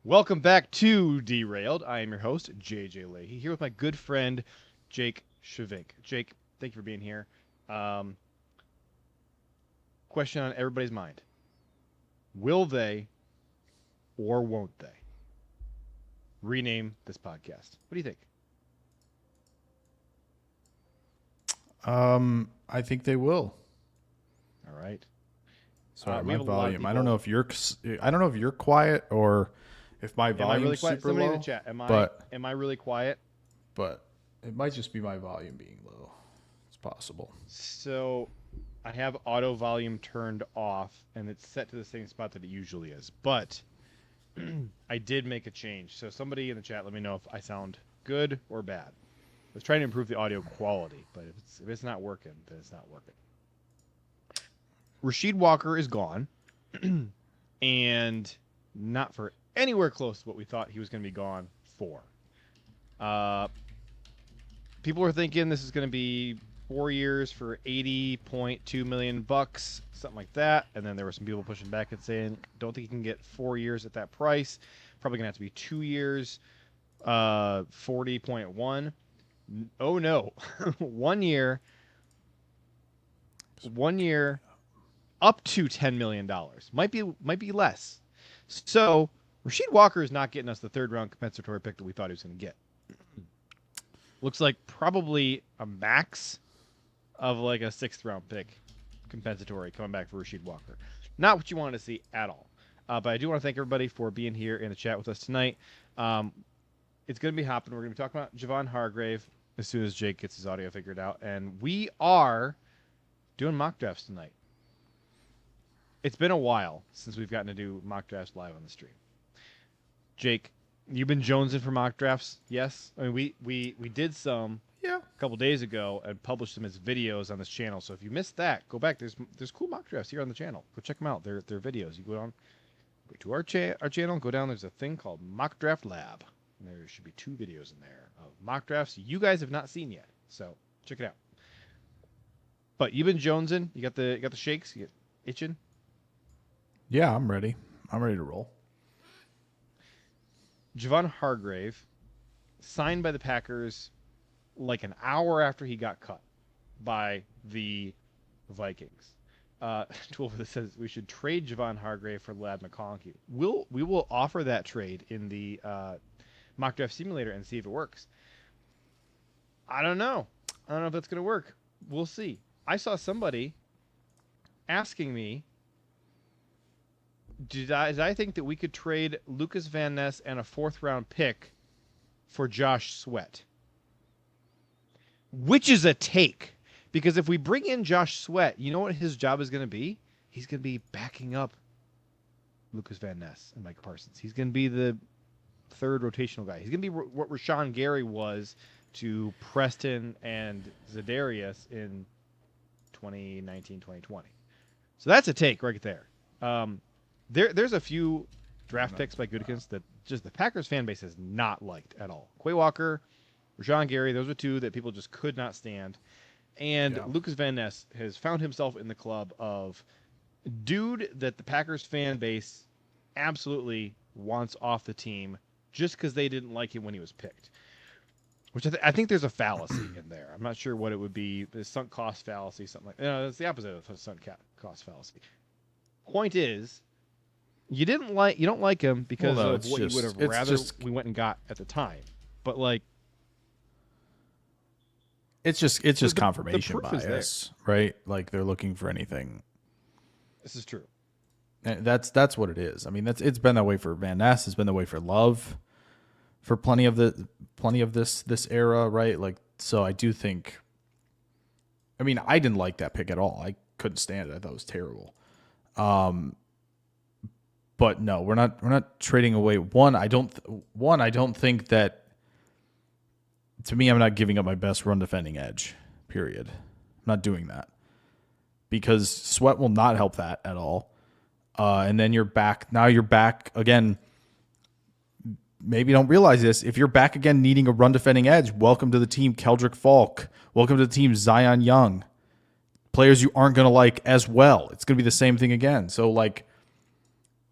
Welcome back to Derailed. I am your host, JJ Lahey, here with my good friend, Jake Schyvinck. Jake, thank you for being here. Question on everybody's mind. Will they or won't they rename this podcast? What do you think? I think they will. All right. Sorry, my volume. I don't know if you're quiet or if my volume is super Somebody low. in the chat. Am I really quiet? But it might just be my volume being low. It's possible. So I have auto volume turned off, and it's set to the same spot that it usually is. But I did make a change. So somebody in the chat, let me know if I sound good or bad. I was trying to improve the audio quality, but if it's not working, then it's not working. Rasheed Walker is gone, and not for anywhere close to what we thought he was going to be gone for. People were thinking this is going to be 4 years for $80.2 million, something like that. And then there were some people pushing back and saying, don't think you can get 4 years at that price. Probably going to have to be 2 years, 40.1. Oh no, 1 year, up to $10 million. Might be less. So Rasheed Walker is not getting us the third round compensatory pick that we thought he was going to get. Looks like probably a max of like a 6th round pick compensatory coming back for Rasheed Walker. Not what you wanted to see at all. But I do want to thank everybody for being here in the chat with us tonight. It's going to be hopping. We're going to be talking about Javon Hargrave as soon as Jake gets his audio figured out. And we are doing mock drafts tonight. It's been a while since we've gotten to do mock drafts live on the stream. Jake, you've been jonesing for mock drafts, yes? I mean, we did some a couple days ago and published them as videos on this channel. So if you missed that, go back. There's cool mock drafts here on the channel. Go check them out. They're videos. You go to our channel, go down. There's a thing called Mock Draft Lab. And there should be 2 videos in there of mock drafts you guys have not seen yet. So check it out. But you've been jonesing. You got the shakes. You get itching. Yeah, I'm ready. I'm ready to roll. Javon Hargrave signed by the Packers like an hour after he got cut by the Vikings. 12 that says we should trade Javon Hargrave for Ladd McConkey. We will offer that trade in the mock draft simulator and see if it works. I don't know if that's going to work. We'll see. I saw somebody asking me, did I think that we could trade Lukas Van Ness and a 4th round pick for Josh Sweat? Which is a take. Because if we bring in Josh Sweat, you know what his job is going to be? He's going to be backing up Lukas Van Ness and Micah Parsons. He's going to be the 3rd rotational guy. He's going to be what Rashan Gary was to Preston and Zadarius in 2019, 2020. So that's a take right there. There's a few draft picks by Gutekunst that just the Packers fan base has not liked at all. Quay Walker, Rashan Gary, those are 2 that people just could not stand. And Lukas Van Ness has found himself in the club of dude that the Packers fan base absolutely wants off the team just because they didn't like him when he was picked. Which I think there's a fallacy in there. I'm not sure what it would be. The sunk cost fallacy, something like that. No, it's the opposite of a sunk cost fallacy. Point is, you don't like him because of what you would have rather we went and got at the time. But like, it's just confirmation bias, right? Like they're looking for anything. This is true. And that's what it is. I mean, it's been that way for Van Ness. It's been that way for Love, for plenty of this era, right? Like, so I do think. I mean, I didn't like that pick at all. I couldn't stand it. I thought it was terrible. But no, we're not trading away. I don't think that. To me, I'm not giving up my best run defending edge. Period. I'm not doing that because Sweat will not help that at all. And then you're back. Now you're back again. Maybe you don't realize this. If you're back again needing a run defending edge, welcome to the team, Keldrick Falk. Welcome to the team, Zion Young. Players you aren't going to like as well. It's going to be the same thing again. So, like,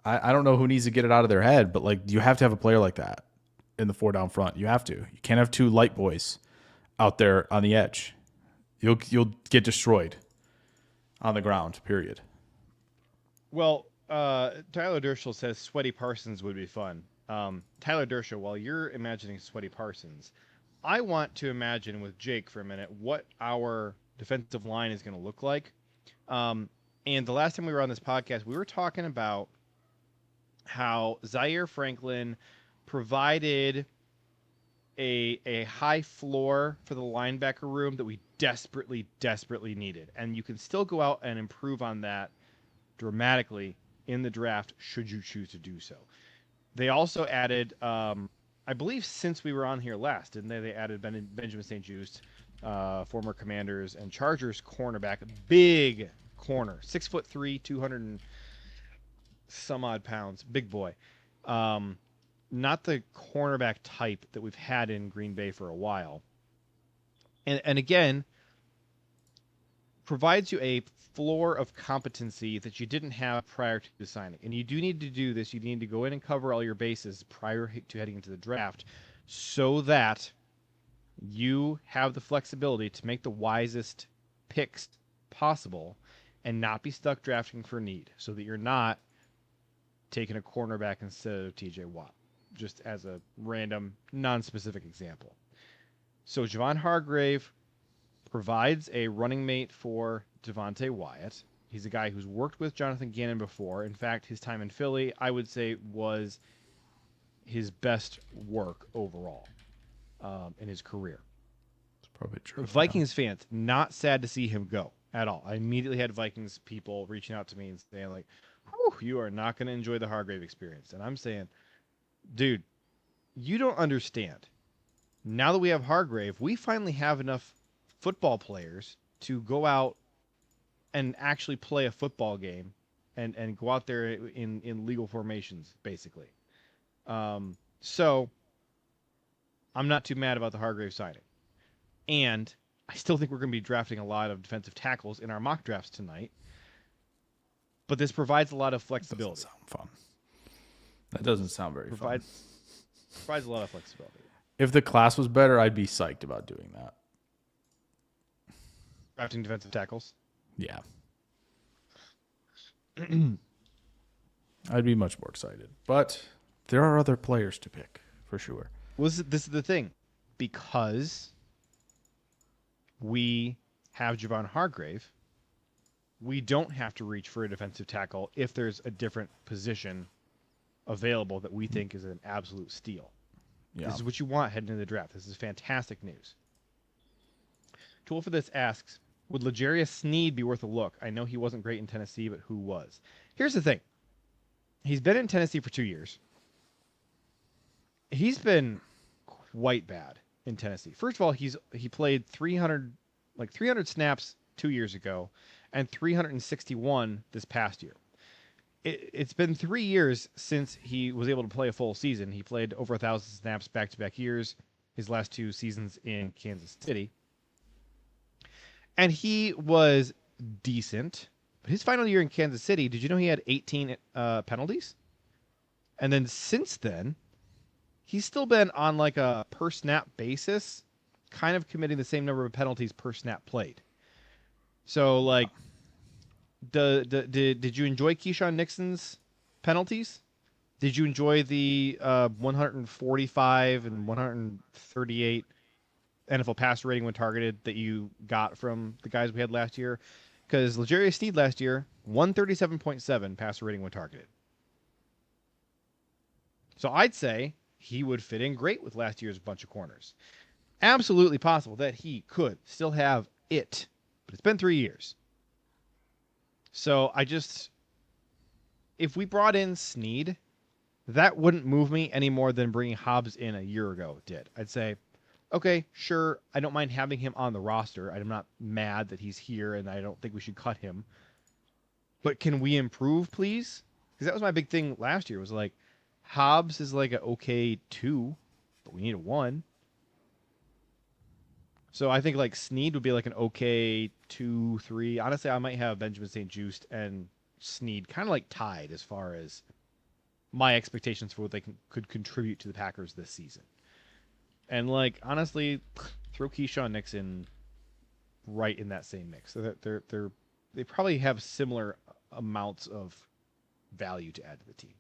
I don't know who needs to get it out of their head, but like you have to have a player like that in the 4 down front. You have to. You can't have 2 light boys out there on the edge. You'll get destroyed on the ground. Period. Well, Tyler Dershel says Sweaty Parsons would be fun. Tyler Dershel, while you're imagining Sweaty Parsons, I want to imagine with Jake for a minute what our defensive line is going to look like. And the last time we were on this podcast, we were talking about how Zaire Franklin provided a high floor for the linebacker room that we desperately needed. And you can still go out and improve on that dramatically in the draft should you choose to do so. They also added, I believe since we were on here last, didn't they? They added Benjamin St-Juste, former Commanders and Chargers cornerback, big corner, 6'3", 200 and some odd pounds, big boy. Not the cornerback type that we've had in Green Bay for a while. And again, provides you a floor of competency that you didn't have prior to the signing. And you do need to do this. You need to go in and cover all your bases prior to heading into the draft so that you have the flexibility to make the wisest picks possible and not be stuck drafting for need, so that you're not taking a cornerback instead of TJ Watt, just as a random, non-specific example. So Javon Hargrave provides a running mate for Devontae Wyatt. He's a guy who's worked with Jonathan Gannon before. In fact, his time in Philly, I would say, was his best work overall in his career. It's probably true. Vikings fans, not sad to see him go at all. I immediately had Vikings people reaching out to me and saying, like, whew, you are not going to enjoy the Hargrave experience. And I'm saying, dude, you don't understand. Now that we have Hargrave, we finally have enough football players to go out and actually play a football game and go out there in legal formations, basically. So I'm not too mad about the Hargrave signing. And I still think we're going to be drafting a lot of defensive tackles in our mock drafts tonight. But this provides a lot of flexibility. That doesn't sound fun. That doesn't sound very fun. Provides a lot of flexibility. If the class was better, I'd be psyched about doing that. Drafting defensive tackles? Yeah. I'd be much more excited. But there are other players to pick, for sure. Well, this is the thing. Because we have Javon Hargrave, we don't have to reach for a defensive tackle if there's a different position available that we think is an absolute steal. Yeah. This is what you want heading into the draft. This is fantastic news. Tool for this asks, would L'Jarius Sneed be worth a look? I know he wasn't great in Tennessee, but who was? Here's the thing. He's been in Tennessee for 2 years. He's been quite bad in Tennessee. First of all, he played 300 snaps 2 years ago and 361 this past year. It's been 3 years since he was able to play a full season. He played over 1,000 snaps back-to-back years, his last 2 seasons in Kansas City. And he was decent. But his final year in Kansas City, did you know he had 18 penalties? And then since then, he's still been on like a per-snap basis, kind of committing the same number of penalties per snap played. So, like, did you enjoy Keisean Nixon's penalties? Did you enjoy the 145 and 138 NFL passer rating when targeted that you got from the guys we had last year? Because L'Jarius Sneed last year, 137.7 passer rating when targeted. So I'd say he would fit in great with last year's bunch of corners. Absolutely possible that he could still have it, but it's been 3 years. So if we brought in Sneed, that wouldn't move me any more than bringing Hobbs in a year ago did. I'd say, okay, sure, I don't mind having him on the roster. I'm not mad that he's here, and I don't think we should cut him. But can we improve, please? Because that was my big thing last year, was like, Hobbs is like an okay 2, but we need a 1. So I think like Sneed would be like an okay 2, 3. Honestly, I might have Benjamin St-Juste and Sneed kind of like tied as far as my expectations for what they could contribute to the Packers this season. And like honestly, throw Keisean Nixon right in that same mix. So they probably have similar amounts of value to add to the team.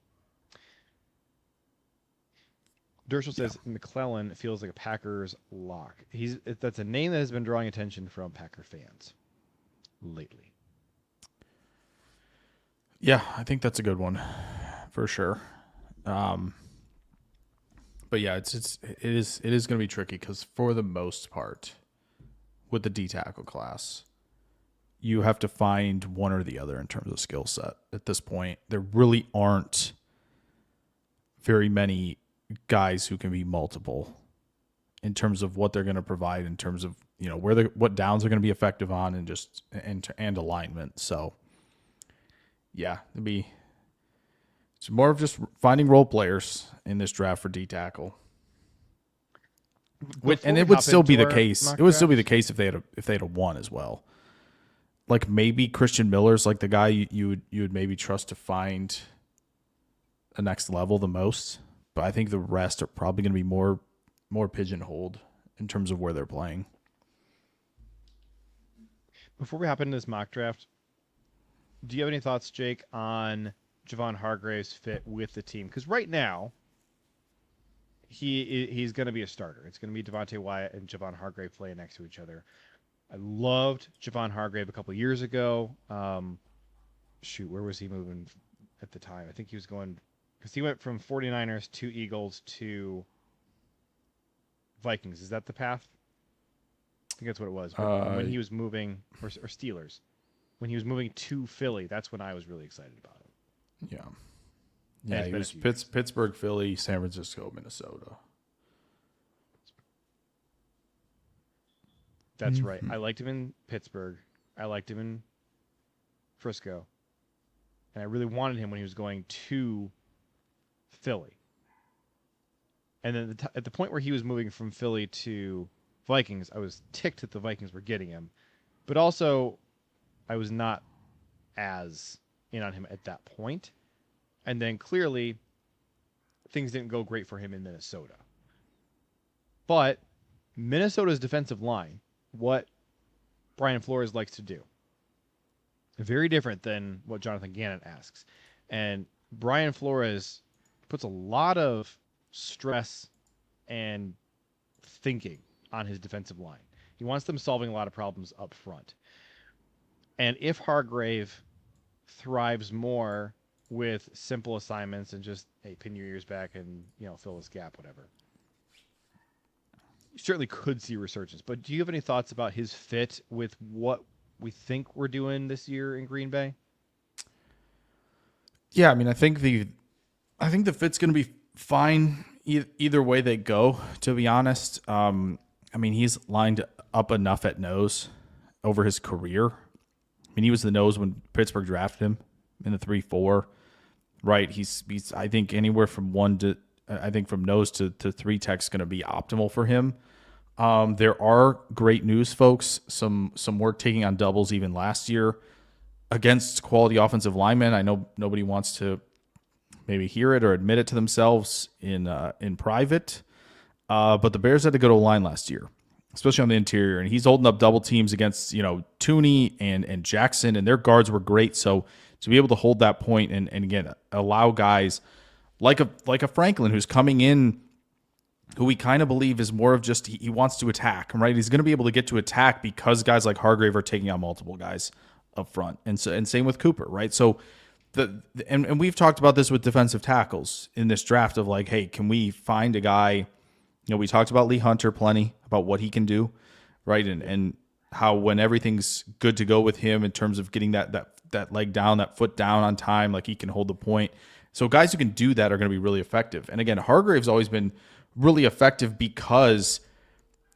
Dershel says McClellan feels like a Packers lock. That's a name that has been drawing attention from Packer fans lately. Yeah, I think that's a good one for sure. But yeah, it is going to be tricky because for the most part, with the D tackle class, you have to find one or the other in terms of skill set. At this point, there really aren't very many guys who can be multiple in terms of what they're going to provide, in terms of what downs are going to be effective on, and alignment. So yeah, it's more of just finding role players in this draft for D tackle. And it would still be the case. It would still be the case if they had a one as well. Like maybe Christian Miller's like the guy you would maybe trust to find a next level the most. But I think the rest are probably going to be more pigeonholed in terms of where they're playing. Before we hop into this mock draft, do you have any thoughts, Jake, on Javon Hargrave's fit with the team? Because right now, he's going to be a starter. It's going to be Devontae Wyatt and Javon Hargrave playing next to each other. I loved Javon Hargrave a couple of years ago. Where was he moving at the time? I think he was going... Because he went from 49ers to Eagles to Vikings. Is that the path? I think that's what it was. When he was moving, or Steelers. When he was moving to Philly, that's when I was really excited about him. Yeah. Yeah, he was Pittsburgh, Philly, San Francisco, Minnesota. That's right. I liked him in Pittsburgh. I liked him in Frisco. And I really wanted him when he was going to Philly. And then at the point where he was moving from Philly to Vikings, I was ticked that the Vikings were getting him. But also, I was not as in on him at that point. And then clearly, things didn't go great for him in Minnesota. But Minnesota's defensive line, what Brian Flores likes to do, very different than what Jonathan Gannon asks. And Brian Flores puts a lot of stress and thinking on his defensive line. He wants them solving a lot of problems up front. And if Hargrave thrives more with simple assignments and just, hey, pin your ears back and, fill this gap, whatever, you certainly could see resurgence. But do you have any thoughts about his fit with what we think we're doing this year in Green Bay? Yeah, I mean, I think the fit's going to be fine either way they go, to be honest. I mean, he's lined up enough at nose over his career. I mean, he was the nose when Pittsburgh drafted him in the 3-4, right? He's I think anywhere from from nose to 3 tech's going to be optimal for him. There are great news, folks. Some work taking on doubles even last year against quality offensive linemen. I know nobody wants to maybe hear it or admit it to themselves in private, but the Bears had a good O-line last year, especially on the interior, and he's holding up double teams against Tooney and Jackson, and their guards were great. So to be able to hold that point and again allow guys like a Franklin who's coming in, who we kind of believe is more of just he wants to attack, right? He's going to be able to get to attack because guys like Hargrave are taking on multiple guys up front, and same with Cooper, right? So and we've talked about this with defensive tackles in this draft of like, hey, can we find a guy? We talked about Lee Hunter plenty about what he can do, right? And how when everything's good to go with him in terms of getting that leg down, that foot down on time, like he can hold the point. So guys who can do that are going to be really effective. And again, Hargrave's always been really effective because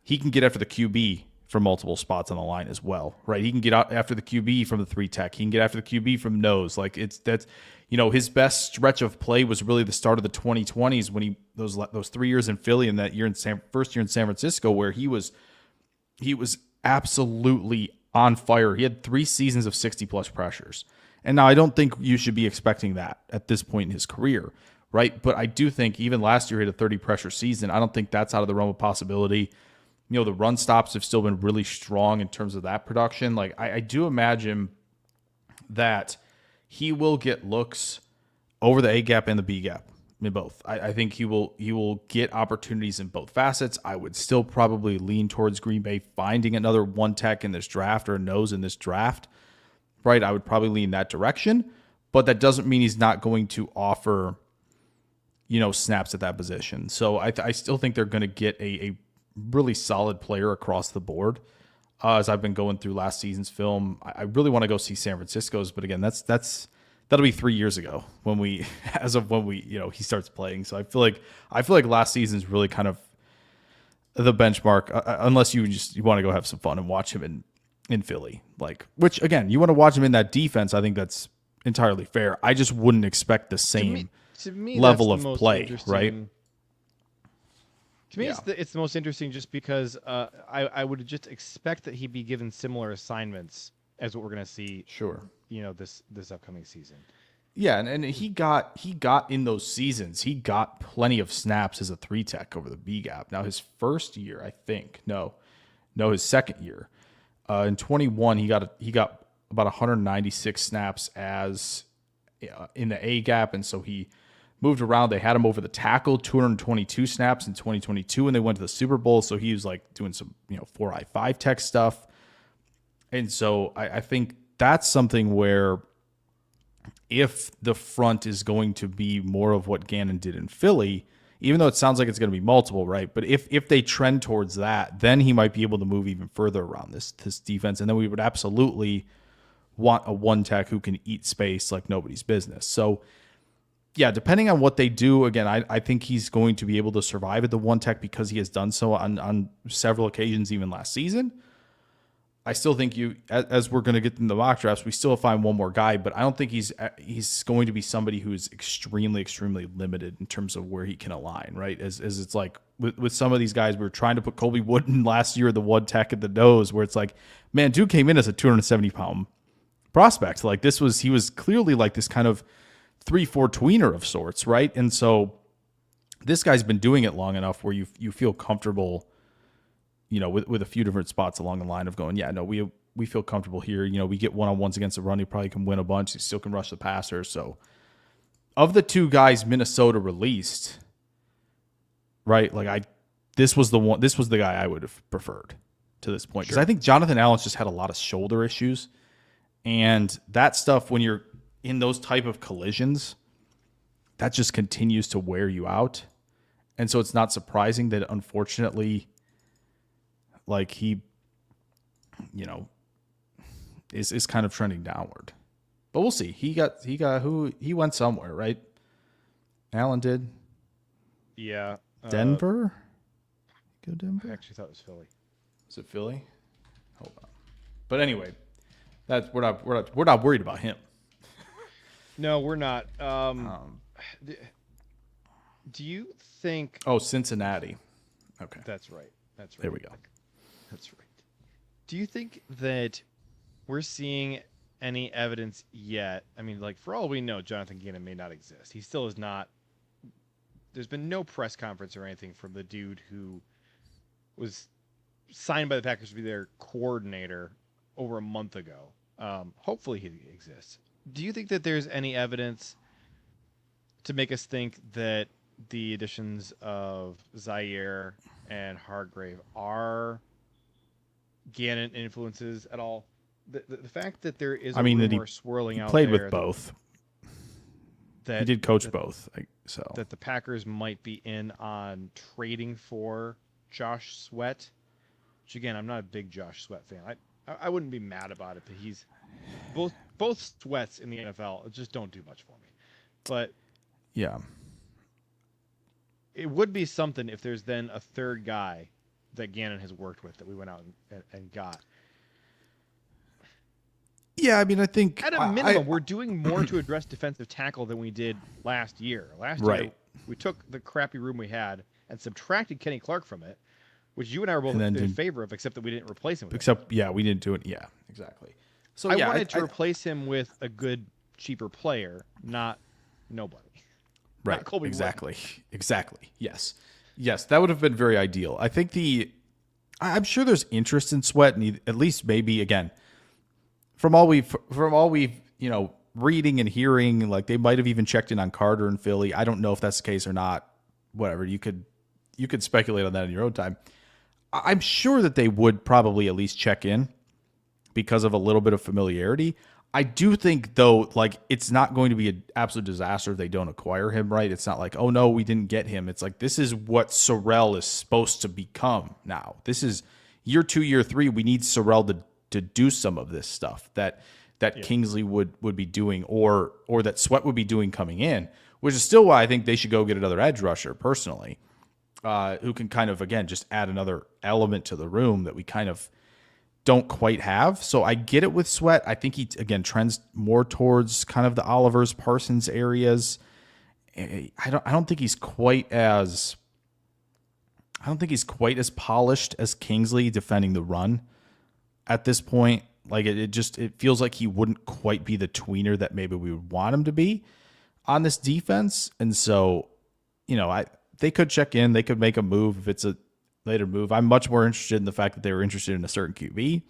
he can get after the QB from multiple spots on the line as well, right? He can get out after the QB from the 3 tech. He can get after the QB from nose. Like his best stretch of play was really the start of the 2020s when those 3 years in Philly and that year first year in San Francisco where he was absolutely on fire. He had 3 seasons of 60 plus pressures. And now I don't think you should be expecting that at this point in his career, right? But I do think even last year he had a 30 pressure season. I don't think that's out of the realm of possibility. You know, the run stops have still been really strong in terms of that production. Like I do imagine that he will get looks over the A gap and the B gap in both. I think he will get opportunities in both facets. I would still probably lean towards Green Bay finding another one tech in this draft or a nose in this draft, right? I would probably lean that direction, but that doesn't mean he's not going to offer, you know, snaps at that position. So I still think they're going to get a really solid player across the board. As I've been going through last season's film, I really want to go see San Francisco's, but again, that'll be 3 years ago when we he starts playing. So I feel like last season's really kind of the benchmark, unless you want to go have some fun and watch him in Philly, like, which again, you want to watch him in that defense. I think that's entirely fair. I just wouldn't expect the same to me, level of play, right? To me, it's the most interesting just because I would just expect that he'd be given similar assignments as what we're going to see. Sure. You know, this upcoming season. Yeah, and he got in those seasons, he got plenty of snaps as a 3-tech over the B gap. Now his first year, I think, his second year, in 21, he got about 196 snaps as in the A gap, and so he moved around. They had him over the tackle, 222 snaps in 2022, and they went to the Super Bowl. So he was like doing some 4i5 tech stuff, and so I think that's something where if the front is going to be more of what Gannon did in Philly, even though it sounds like it's going to be multiple, right? But if they trend towards that, then he might be able to move even further around this defense. And then we would absolutely want a one tech who can eat space like nobody's business. So yeah, depending on what they do, again, I think he's going to be able to survive at the one tech because he has done so on several occasions, even last season. I still think as we're going to get in the mock drafts, we still find one more guy, but I don't think he's going to be somebody who is extremely, extremely limited in terms of where he can align, right? As it's like with some of these guys, we were trying to put Colby Wooden last year, the one tech at the nose, where it's like, man, dude came in as a 270-pound prospect. Like he was clearly like this kind of 3-4 tweener of sorts, right? And so this guy's been doing it long enough where you feel comfortable, with a few different spots along the line of going, yeah, no, we feel comfortable here. We get one-on-ones against the run. He probably can win a bunch. He still can rush the passer. So of the two guys Minnesota released, right, this was the guy I would have preferred to this point. Because I think Jonathan Allen's just had a lot of shoulder issues. And that stuff, when you're in those type of collisions, that just continues to wear you out. And so it's not surprising that, unfortunately, like he is kind of trending downward. But we'll see. He went somewhere, right? Allen did. Yeah. Denver? Go Denver? I actually thought it was Philly. Is it Philly? Hold on. But anyway, we're not worried about him. No, we're not. Do you think? Oh, Cincinnati. Okay, that's right. There we go. That's right. Do you think that we're seeing any evidence yet? I mean, like, for all we know, Jonathan Gannon may not exist. He still is not. There's been no press conference or anything from the dude who was signed by the Packers to be their coordinator over a month ago. Hopefully he exists. Do you think that there's any evidence to make us think that the additions of Xavier and Hargrave are Gannon influences at all? The fact that there is a rumor swirling out there. He played with both. He did coach both. So that the Packers might be in on trading for Josh Sweat, which again, I'm not a big Josh Sweat fan. I wouldn't be mad about it, but he's both Sweats in the NFL just don't do much for me. But yeah, it would be something if there's then a third guy that Gannon has worked with that we went out and got. Yeah, I mean, I think at a minimum, we're doing more to address defensive tackle than we did last year. Last year, we took the crappy room we had and subtracted Kenny Clark from it, which you and I were both in favor of, except that we didn't replace him with yeah, we didn't do it. Yeah, exactly. So I wanted to replace him with a good, cheaper player, not nobody. Right. not Colby Exactly. Exactly. Yes. Yes, that would have been very ideal. I think I'm sure there's interest in Sweat, and at least maybe again, from all we've reading and hearing, like they might have even checked in on Carter and Philly. I don't know if that's the case or not. Whatever, you could speculate on that in your own time. I'm sure that they would probably at least check in because of a little bit of familiarity. I do think, though, like it's not going to be an absolute disaster if they don't acquire him, right? It's not like, oh, no, we didn't get him. It's like this is what Sorrell is supposed to become now. This is year 2, year 3. We need Sorrell to do some of this stuff that Kingsley would be doing or that Sweat would be doing coming in, which is still why I think they should go get another edge rusher personally, who can kind of, again, just add another element to the room that we kind of don't quite have. So I get it with Sweat. I think he, again, trends more towards kind of the Olivers, Parsons areas. I don't think he's quite as polished as Kingsley defending the run at this point. Like it feels like he wouldn't quite be the tweener that maybe we would want him to be on this defense. And so, they could check in, they could make a move if it's a later move. I'm much more interested in the fact that they were interested in a certain QB,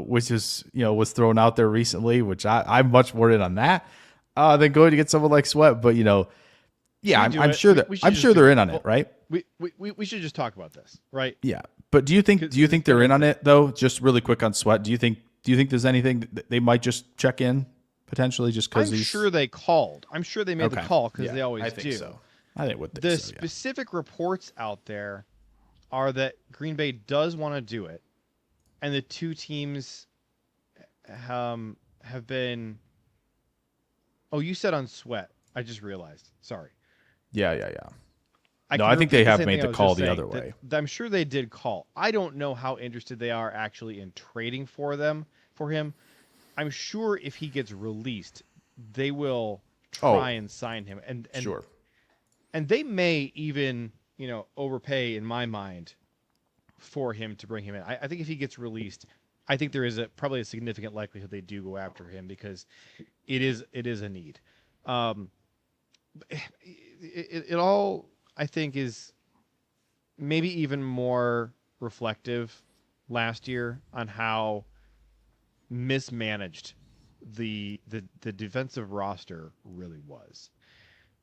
which is, was thrown out there recently, which I'm much more in on that than going to get someone like Sweat. But, yeah, I'm sure they're in on it, right? We should just talk about this, right? Yeah. But do you think they're in on it though? Just really quick on Sweat. Do you think there's anything that they might just check in potentially just because I'm sure they called. I'm sure they made the call because they always do. So. I think the specific reports out there are that Green Bay does want to do it, and the two teams have been. Oh, you said on Sweat. I just realized. Sorry. Yeah. I think they have made the call the other way. I'm sure they did call. I don't know how interested they are actually in trading for him. I'm sure if he gets released, they will try and sign him. And sure. And they may even, overpay in my mind for him to bring him in. I think if he gets released, I think there is probably a significant likelihood they do go after him because it is a need. It all, I think, is maybe even more reflective last year on how mismanaged the defensive roster really was.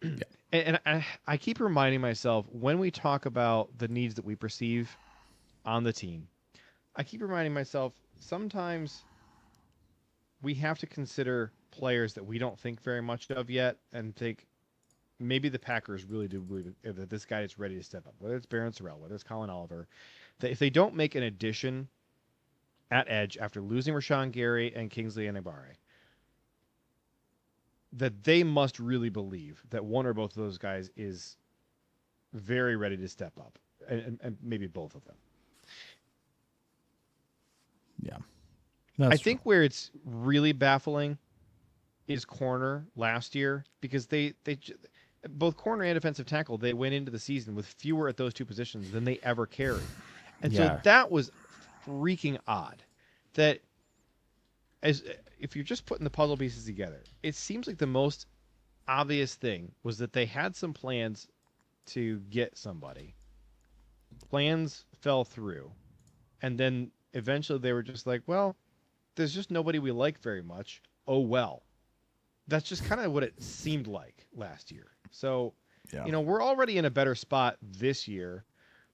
Yeah. And I keep reminding myself when we talk about the needs that we perceive on the team, I keep reminding myself sometimes we have to consider players that we don't think very much of yet and think maybe the Packers really do believe that this guy is ready to step up, whether it's Barryn Sorrell, whether it's Colin Oliver, that if they don't make an addition at edge after losing Rashan Gary and Kingsley Enagbare, that they must really believe that one or both of those guys is very ready to step up, and maybe both of them. Yeah. I think where it's really baffling is corner last year because they both corner and defensive tackle, they went into the season with fewer at those two positions than they ever carried. And so that was freaking odd that if you're just putting the puzzle pieces together, it seems like the most obvious thing was that they had some plans to get somebody. Plans fell through. And then eventually they were just like, well, there's just nobody we like very much. Oh, well. That's just kind of what it seemed like last year. So, we're already in a better spot this year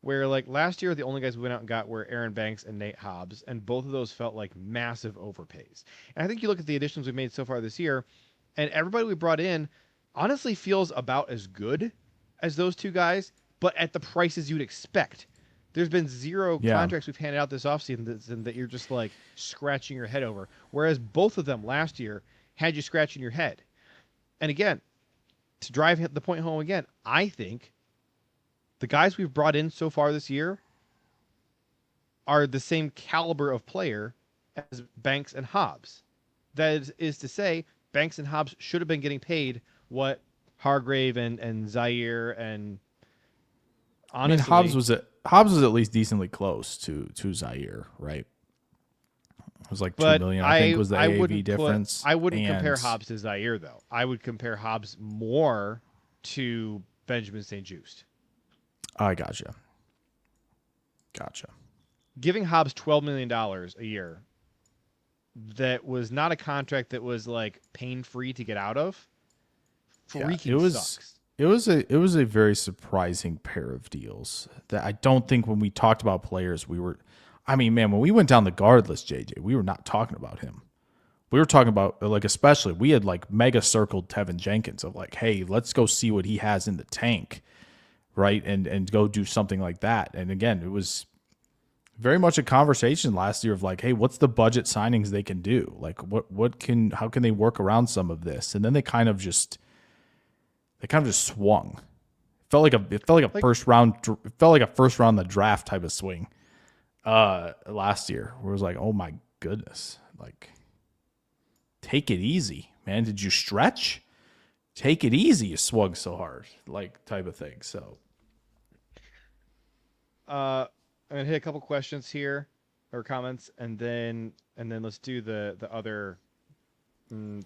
where, like, last year, the only guys we went out and got were Aaron Banks and Nate Hobbs, and both of those felt like massive overpays. And I think you look at the additions we've made so far this year, and everybody we brought in honestly feels about as good as those two guys, but at the prices you'd expect. There's been zero contracts we've handed out this offseason that you're just, like, scratching your head over, whereas both of them last year had you scratching your head. And again, to drive the point home again, I think the guys we've brought in so far this year are the same caliber of player as Banks and Hobbs. That is to say, Banks and Hobbs should have been getting paid what Hargrave and Xavier and honestly, Hobbs was at least decently close to Xavier, right? It was like $2 million, I think, was the AAV difference. I wouldn't compare Hobbs to Xavier, though. I would compare Hobbs more to Benjamin St-Juste. I gotcha. Giving Hobbs $12 million a year that was not a contract that was like pain-free to get out of freaking sucks. It was a very surprising pair of deals that I don't think when we talked about players when we went down the guard list, JJ, we were not talking about him. We were talking about, like, especially we had like mega circled Tevin Jenkins of like, hey, let's go see what he has in the tank, right? And go do something like that. And again, it was very much a conversation last year of like, hey, what's the budget signings they can do? Like, how can they work around some of this? And then they kind of just swung. It felt like a first round. It felt like a first round in the draft type of swing. Last year, where it was like, oh my goodness, like, take it easy, man. Did you stretch? Take it easy. You swung so hard, like, type of thing. So, I'm gonna hit a couple questions here or comments, and then let's do the other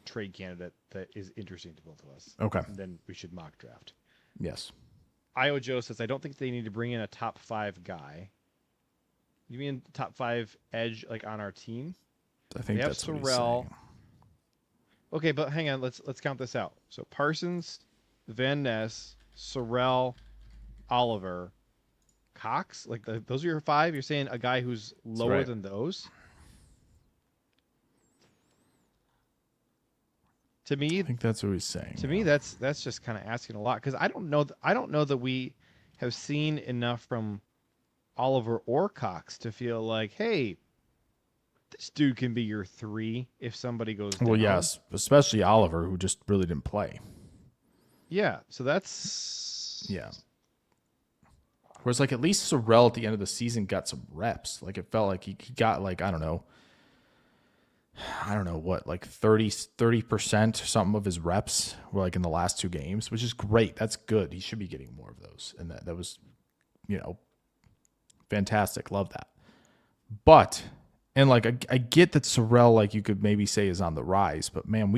trade candidate that is interesting to both of us. Okay. And then we should mock draft. Yes. Io Joe says, I don't think they need to bring in a top 5 guy. You mean top 5 edge like on our team? I think that's Sorrell. what he's saying. Okay, but hang on. Let's count this out. So Parsons, Van Ness, Sorrell, Oliver, Cox. Like those are your 5. You're saying a guy who's lower than those? To me, I think that's what he's saying. To me, that's just kind of asking a lot, because I don't know that we have seen enough from Oliver or Cox to feel like, hey, this dude can be your 3 if somebody goes down. Well, yes, especially Oliver, who just really didn't play. Yeah, so that's... Yeah. Whereas, like, at least Sorrell at the end of the season got some reps. Like, it felt like he got, like, I don't know what, like 30% or something of his reps were like in the last 2 games, which is great. That's good. He should be getting more of those. And that was, fantastic. Love that. But, and like, I get that Sorrell, like, you could maybe say is on the rise, but man,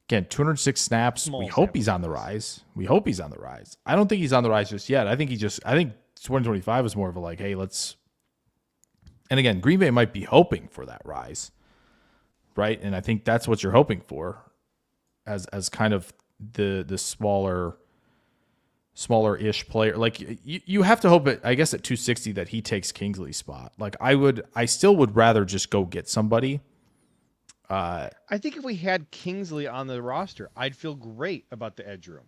206 snaps. We hope he's on the rise. I don't think he's on the rise just yet. I think 2025 is more of a like, hey, let's, and again, Green Bay might be hoping for that rise. Right, and I think that's what you're hoping for, as kind of the smaller-ish player. Like, you have to hope I guess at 260 that he takes Kingsley's spot. Like, I still would rather just go get somebody. I think if we had Kingsley on the roster, I'd feel great about the edge room.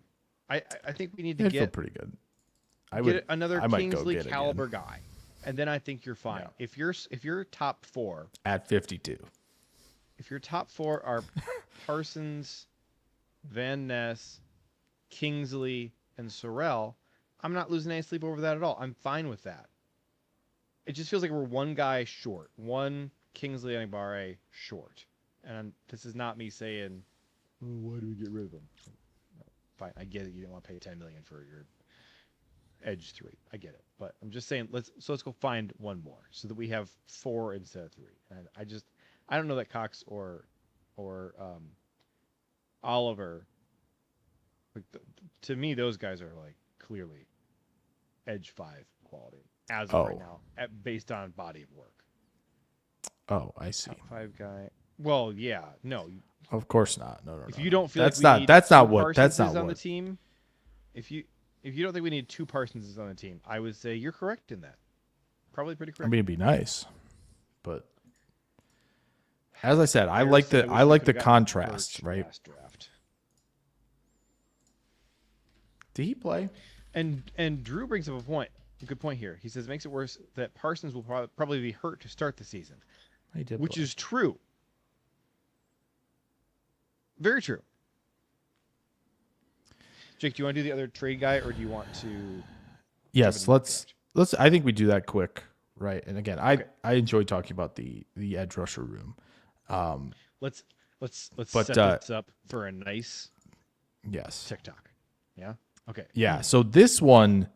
I think we need to feel pretty good. Get another Kingsley caliber guy, and then I think you're fine. Yeah. If you're top 4 at 52. If your top 4 are Parsons, Van Ness, Kingsley, and Sorrell, I'm not losing any sleep over that at all. I'm fine with that. It just feels like we're one guy short, one Kingsley Enagbare short. And this is not me saying, oh, why do we get rid of him? No, fine, I get it. You didn't want to pay $10 million for your edge 3. I get it, but I'm just saying let's go find one more so that we have 4 instead of 3. And I don't know that Cox or Oliver. Like to me, those guys are like clearly edge 5 quality as of right now, based on body of work. Oh, I see. Top 5 guy. Well, yeah, no. Of course not. No. If you don't feel that's like we not need that's not two what that's not Parsonses on what the team. If you don't think we need 2 Parsonses on the team, I would say you're correct in that. Probably pretty correct. I mean, it'd be nice, but. As I said, I like the contrast, right? Draft. Did he play? And Drew brings up a good point here. He says it makes it worse that Parsons will probably be hurt to start the season, which is true. Very true. Jake, do you want to do the other trade guy, or do you want to? Yes, let's. I think we do that quick, right? And again, I enjoy talking about the edge rusher room. Let's set this up for a nice TikTok. Yeah. Okay. Yeah. So this one's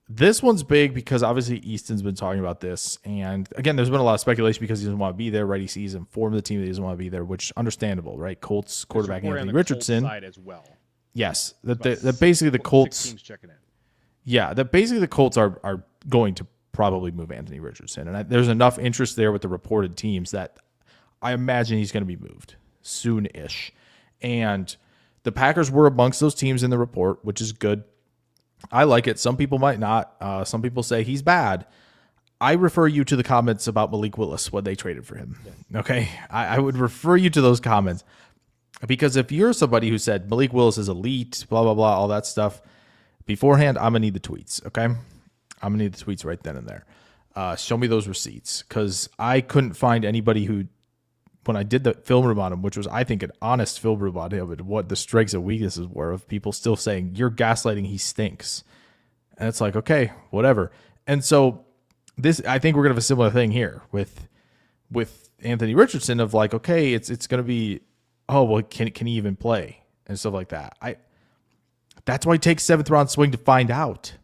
big because obviously Easton's been talking about this, and again, there's been a lot of speculation because he doesn't want to be there. Right? He sees and form the team that he doesn't want to be there, which understandable, right? Colts quarterback Anthony Richardson side as well. Yes, that basically the Colts. 6 teams checking in. Yeah, that basically the Colts are going to probably move Anthony Richardson, and there's enough interest there with the reported teams that I imagine he's going to be moved soon-ish. And the Packers were amongst those teams in the report, which is good. I like it. Some people might not. Some people say he's bad. I refer you to the comments about Malik Willis when they traded for him. Yeah. Okay? I would refer you to those comments. Because if you're somebody who said Malik Willis is elite, blah, blah, blah, all that stuff, beforehand, I'm going to need the tweets, okay? I'm going to need the tweets right then and there. Show me those receipts. Because I couldn't find anybody who, when I did the film room on him, which was, I think, an honest film room on him and what the strengths and weaknesses were of people still saying, you're gaslighting, he stinks. And it's like, okay, whatever. And so this, I think we're going to have a similar thing here with Anthony Richardson of like, okay, it's going to be, oh, well, can he even play and stuff like that. That's why it takes 7th round swing to find out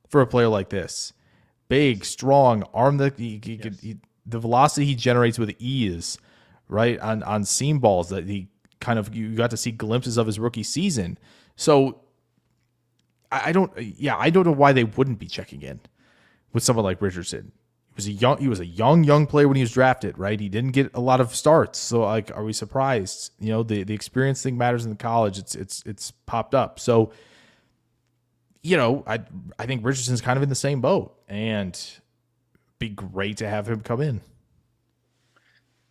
for a player like this. Big, strong, arm that the velocity he generates with ease, right? On seam balls that he kind of, you got to see glimpses of his rookie season. So I don't know why they wouldn't be checking in with someone like Richardson. He was a young player when he was drafted, right? He didn't get a lot of starts. So like, are we surprised? You know, the experience thing matters in the college. It's popped up. So, you know, I think Richardson's kind of in the same boat, and be great to have him come in.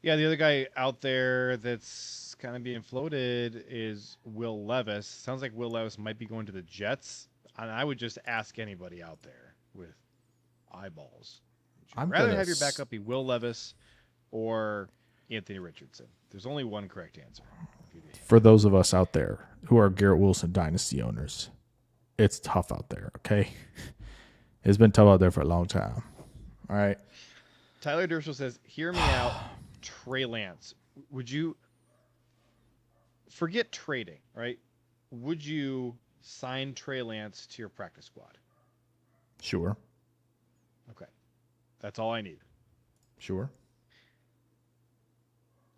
Yeah, the other guy out there that's kind of being floated is Will Levis. Sounds like Will Levis might be going to the Jets. And I would just ask anybody out there with eyeballs. I'd rather have your backup be Will Levis or Anthony Richardson. There's only one correct answer. For those of us out there who are Garrett Wilson dynasty owners, it's tough out there, okay? It's been tough out there for a long time. All right. Tyler Dershel says, hear me out, Trey Lance. Would you forget trading, right? Would you sign Trey Lance to your practice squad? Sure. Okay. That's all I need. Sure.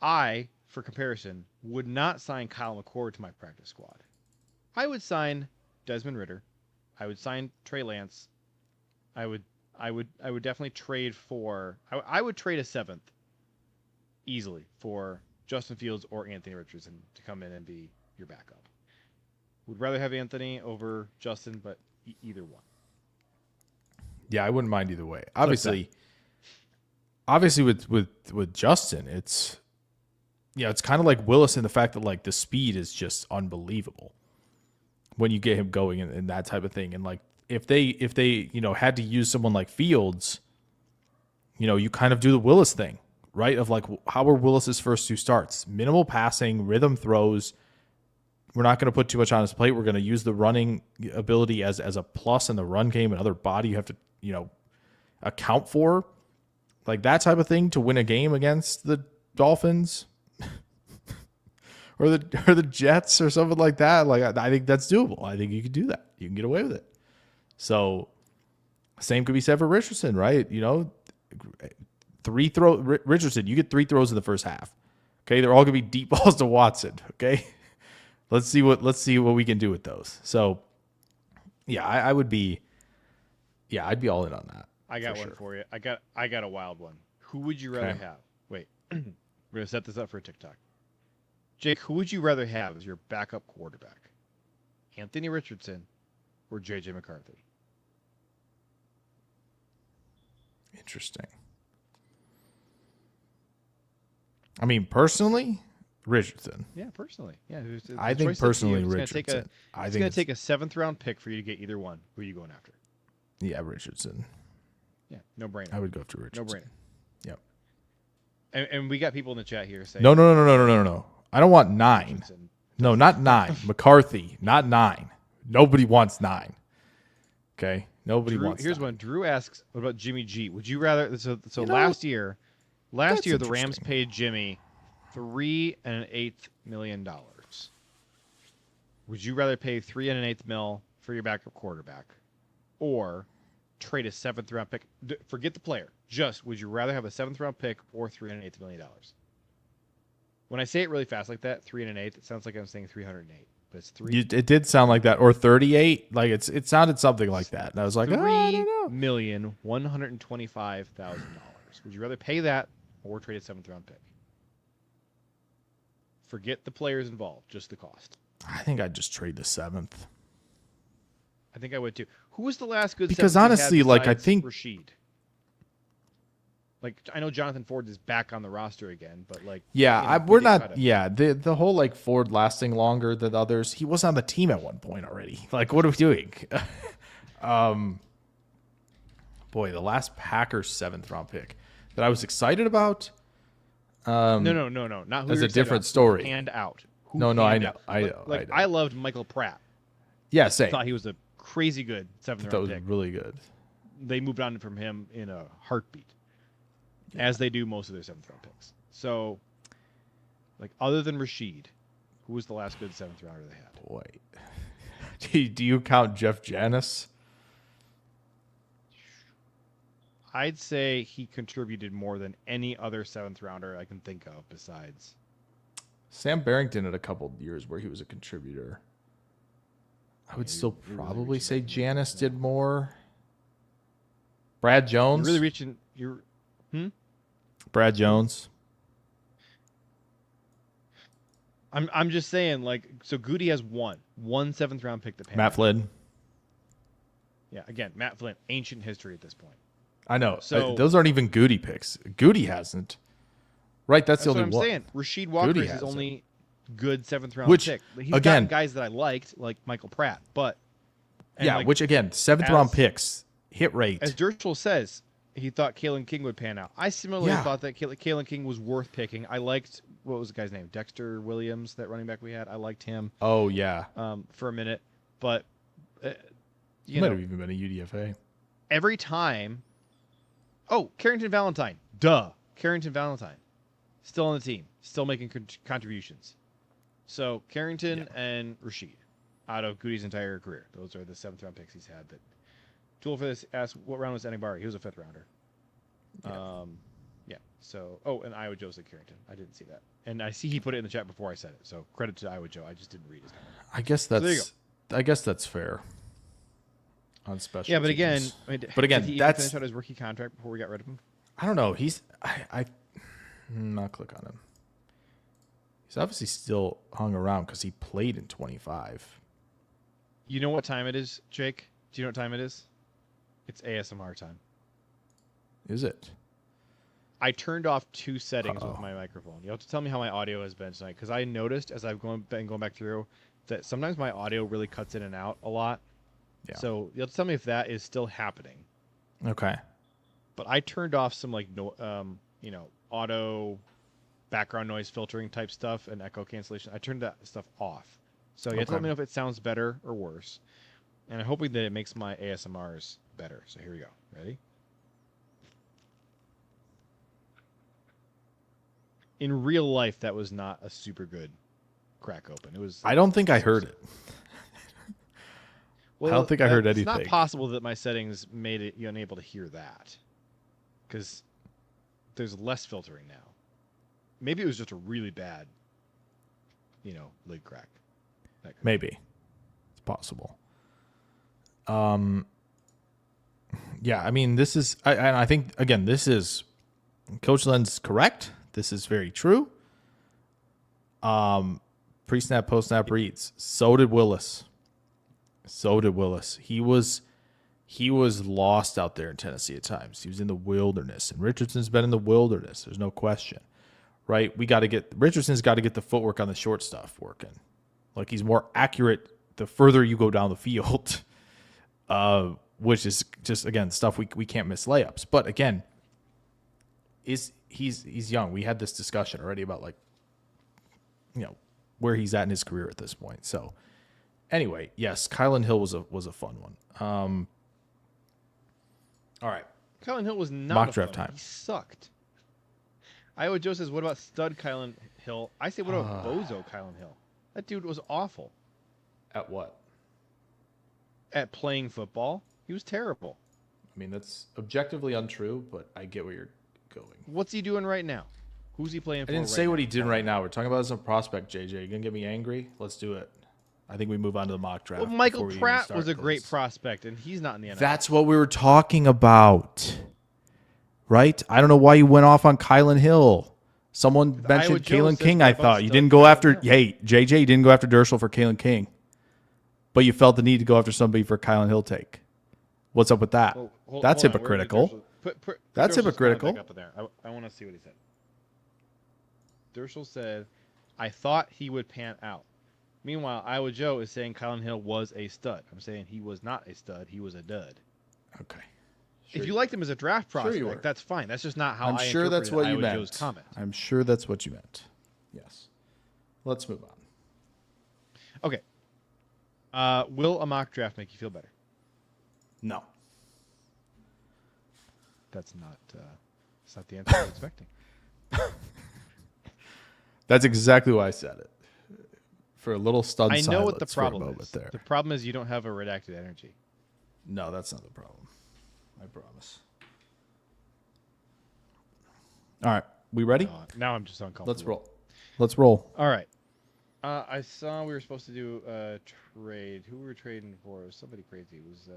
I, for comparison, would not sign Kyle McCord to my practice squad. I would sign Desmond Ridder. I would sign Trey Lance. I would definitely trade for. I would trade a 7th easily for Justin Fields or Anthony Richardson to come in and be your backup. Would rather have Anthony over Justin, but either one. Yeah, I wouldn't mind either way. Obviously with Justin, it's kind of like Willis in the fact that like the speed is just unbelievable when you get him going and that type of thing. And like if they had to use someone like Fields, you kind of do the Willis thing, right? Of like, how were Willis's first 2 starts? Minimal passing, rhythm throws. We're not going to put too much on his plate. We're going to use the running ability as a plus in the run game, another body you have to account for, like that type of thing to win a game against the Dolphins or the Jets or something like that. Like I think that's doable. I think you could do that. You can get away with it. So same could be said for Richardson, right? 3 throw Richardson. You get 3 throws in the first half. Okay, they're all gonna be deep balls to Watson. Okay, let's see what we can do with those. So yeah, I'd be all in on that. I got one for you. I got a wild one. Who would you rather have? Wait, we're gonna set this up for a TikTok. Jake, who would you rather have as your backup quarterback? Anthony Richardson or JJ McCarthy? Interesting. I mean, personally, Richardson. Yeah, personally. Yeah, I think personally Richardson. It's going to take a 7th round pick for you to get either one. Who are you going after? Yeah, Richardson. Yeah, no brainer. I would go after Richardson. No brainer. Yep. And we got people in the chat here saying No. I don't want 9. Richardson. No, not 9. McCarthy, not 9. Nobody wants 9. Okay? Nobody wants 9. Here's one. Drew asks, what about Jimmy G? Would you rather so last year the Rams paid Jimmy $3.125 million. Would you rather pay $3.125 million for your backup quarterback, or trade a 7th round pick? Forget the player. Just would you rather have a 7th round pick or $3.125 million? When I say it really fast like that, 3.125, it sounds like I'm saying 308. but it's 3. It did sound like that, or 38. Like it sounded something like that. And I was like, I don't know. $3,125,000. Would you rather pay that or trade a 7th round pick? Forget the players involved, just the cost. I think I'd just trade the 7th. I think I would too. Who was the last good? Because 7th honestly, like I think Rasheed. Like I know Jonathan Ford is back on the roster again, but like we're not. Yeah, the whole like Ford lasting longer than others. He was on the team at one point already. Like, what are we doing? Boy, the last Packers 7th round pick that I was excited about. No, not who. That's a different about. story. Hand out. I know. I loved Michael Pratt. Yeah, same. I thought he was a crazy good 7th round pick. That was really good. They moved on from him in a heartbeat. As they do most of their 7th round picks. So, like, other than Rasheed, who was the last good 7th rounder they had? Boy. Do you count Jeff Janis? I'd say he contributed more than any other 7th rounder I can think of besides. Sam Barrington had a couple years where he was a contributor. I would still probably say Janis did more. Brad Jones? You're really reaching... Brad Jones. I'm just saying, like, so Goody has one 7th round pick to pay. Matt Flynn. Yeah, again, Matt Flynn, ancient history at this point. I know. So those aren't even Goody picks. Goody hasn't. Right, that's the only what I'm one. saying. Rasheed Walker Goody is his hasn't. only good 7th round pick. He's again, got guys that I liked, like Michael Pratt, but which again, 7th round picks hit rate. As Dershel says, he thought Kalen King would pan out. I similarly thought that Kalen King was worth picking. I liked, what was the guy's name? Dexter Williams, that running back we had. I liked him. Oh, yeah. For a minute. But, he might have even been a UDFA. Every time. Oh, Carrington Valentine. Duh. Carrington Valentine. Still on the team. Still making contributions. So, Carrington and Rasheed out of Goody's entire career. Those are the 7th round picks he's had that. Tool for this asked what round was Anibari? He was a 5th rounder. Yeah. So, and Iowa Joe said Carrington. I didn't see that, and I see he put it in the chat before I said it. So credit to Iowa Joe. I just didn't read his comment. I guess that's fair. On special. Yeah, but again, teams. did he even finish out his rookie contract before we got rid of him? I don't know. I'll click on him. He's obviously still hung around because he played in 25. You know what time it is, Jake? Do you know what time it is? It's ASMR time. Is it? I turned off 2 settings with my microphone. You have to tell me how my audio has been tonight, because I noticed as I've been going back through that sometimes my audio really cuts in and out a lot. Yeah. So you have to tell me if that is still happening. Okay. But I turned off some auto background noise filtering type stuff and echo cancellation. I turned that stuff off. So you have to let me know if it sounds better or worse. And I'm hoping that it makes my ASMRs better. So here we go. Ready? In real life, that was not a super good crack open. It was. I don't think I heard it. Well, I don't think I heard anything. It's not possible that my settings made it unable to hear that, because there's less filtering now. Maybe it was just a really bad, lid crack. Maybe it's possible. Yeah, I mean, this is, and I think again, this is Coach Len's correct. This is very true. Pre-snap, post-snap reads. So did Willis. He was lost out there in Tennessee at times. He was in the wilderness, and Richardson's been in the wilderness. There's no question, right? Richardson's got to get the footwork on the short stuff working. Like, he's more accurate the further you go down the field, which is just, again, stuff we can't miss layups. But again, he's young. We had this discussion already about where he's at in his career at this point. So anyway, yes, Kylan Hill was a fun one. All right. Kylan Hill was not mock a draft fun time. He sucked. Iowa Joe says, what about stud Kylan Hill? I say, what about bozo Kylan Hill? That dude was awful. At what? At playing football. He was terrible. I mean, that's objectively untrue, but I get where you're going. What's he doing right now? Who's he playing for? I didn't say what he's doing right now. We're talking about as a prospect, JJ. You gonna get me angry? Let's do it. I think we move on to the mock draft. Well, Michael before we even Pratt start was a great this. prospect, and he's not in the NFL. That's what we were talking about, right? I don't know why you went off on Kylan Hill. Someone mentioned Kalen King, I thought. You didn't go after, JJ, you didn't go after Dershel for Kalen King. But you felt the need to go after somebody for Kylan Hill take. What's up with that? Well, That's hold on. hypocritical. Put That's Dershell's hypocritical. comment back up in there. I want to see what he said. Dershel said, I thought he would pan out. Meanwhile, Iowa Joe is saying Kylan Hill was a stud. I'm saying he was not a stud. He was a dud. Okay. If you liked him as a draft prospect, were. that's fine. That's just not how I'm I sure that's what interpreted you Iowa meant. Joe's comment. I'm sure that's what you meant. Yes. Let's move on. Okay. Will a mock draft make you feel better? No. That's not the answer I was expecting. That's exactly why I said it. For a little stunned I know what the silence for a problem moment is. there. The problem is you don't have a redacted energy. No, that's not the problem. I promise. All right. We ready? Now I'm just uncomfortable. Let's roll. All right. I saw we were supposed to do a trade. Who we were trading for? It was somebody crazy. It was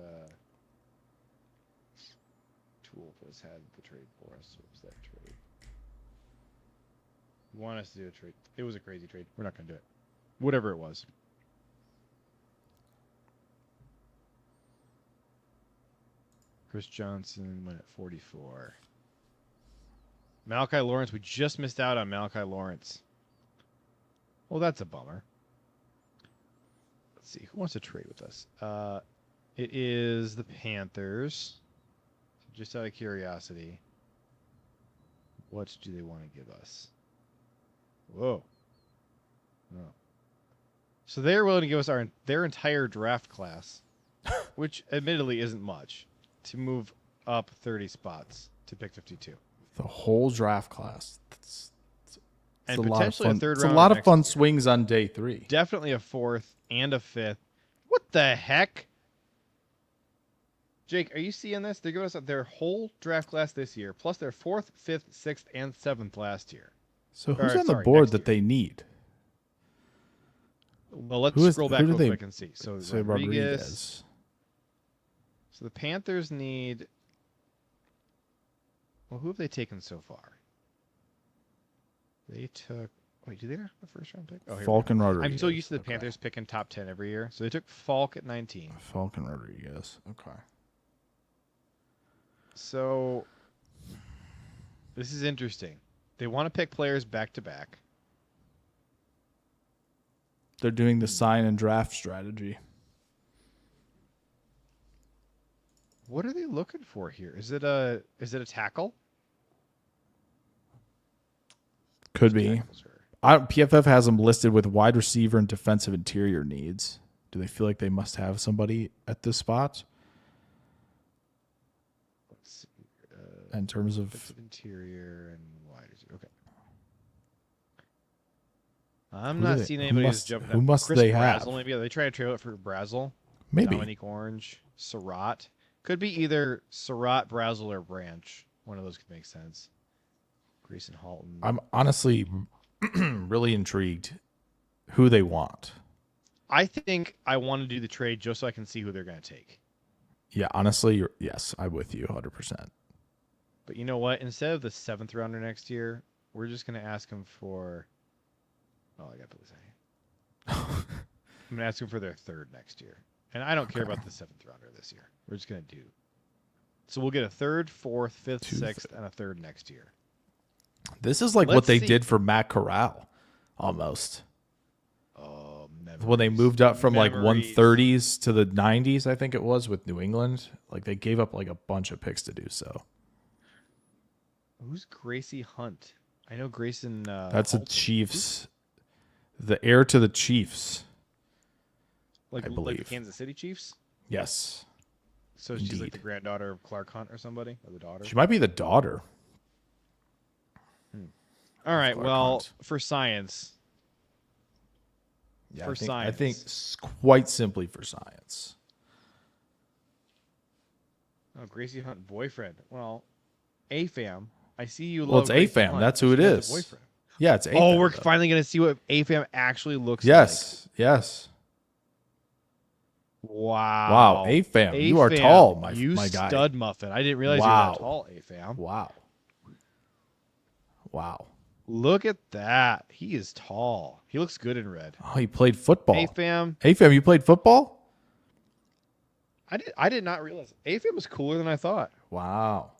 Tool had the trade for us. What was that trade? You want us to do a trade? It was a crazy trade. We're not going to do it. Whatever it was. Chris Johnson went at 44. Malachi Lawrence. We just missed out on Malachi Lawrence. Well, that's a bummer. Let's see. Who wants to trade with us? It is the Panthers. Just out of curiosity, what do they want to give us? Whoa. Oh. So they're willing to give us their entire draft class, which admittedly isn't much, to move up 30 spots to pick 52. The whole draft class. And potentially a third round. It's a lot of fun swings on day 3. Definitely a 4th and a 5th. What the heck? Jake, are you seeing this? They're giving us their whole draft class this year, plus their 4th, 5th, 6th, and 7th last year. So who's on the board that they need? Well, let's scroll back real quick and see. So Rodriguez. So the Panthers need... Well, who have they taken so far? They took... Wait, do they not have the first round pick? Oh, here Falcon Rodriguez. I'm so used to the Panthers picking top 10 every year. So they took Falk at 19. Falcon Rodriguez. Okay. So this is interesting. They want to pick players back to back. They're doing the sign and draft strategy. What are they looking for here? Is it a tackle? Could be. PFF has them listed with wide receiver and defensive interior needs. Do they feel like they must have somebody at this spot? Let's see. In terms of interior and wide receiver. Okay. I'm not seeing anybody who's jumping up. Who must Chris they Brazzell, have? maybe. Are they trying to trade it for Brazzell? Maybe. Dominique Orange, Surratt. Could be either Surratt, Brazzell, or Branch. One of those could make sense. Grayson Halton. I'm honestly really intrigued who they want. I think I want to do the trade just so I can see who they're going to take. Yeah, honestly, yes, I'm with you 100%. But you know what? Instead of the 7th rounder next year, we're just going to ask him for... Oh, I got to put this in. I'm going to ask him for their 3rd next year. And I don't care about the 7th rounder this year. We're just going to do... So we'll get a 3rd, 4th, 5th, 6th, and a 3rd next year. This is like what they did for Matt Corral, almost. Oh, when they moved up from like 130s to the 90s, I think it was, with New England. Like they gave up like a bunch of picks to do so. Who's Gracie Hunt? I know Grayson. That's the Chiefs. The heir to the Chiefs. I believe. Like the Kansas City Chiefs? Yes. So she's like the granddaughter of Clark Hunt or somebody? Or the daughter? She might be the daughter. All right, well, for science. Yeah, for science. I think quite simply for science. Oh, Gracie Hunt boyfriend. Well, AFAM. I see you love Well, it's AFAM. That's who it is. Boyfriend. Yeah, it's AFAM. Oh, we're finally going to see what AFAM actually looks like. Yes. Wow. A-fam, you are tall, my guy. Stud muffin. I didn't realize you were that tall, A-fam. Wow. Look at that. He is tall. He looks good in red. Oh, he played football. A-fam, you played football? I did not realize. A-fam was cooler than I thought. Wow.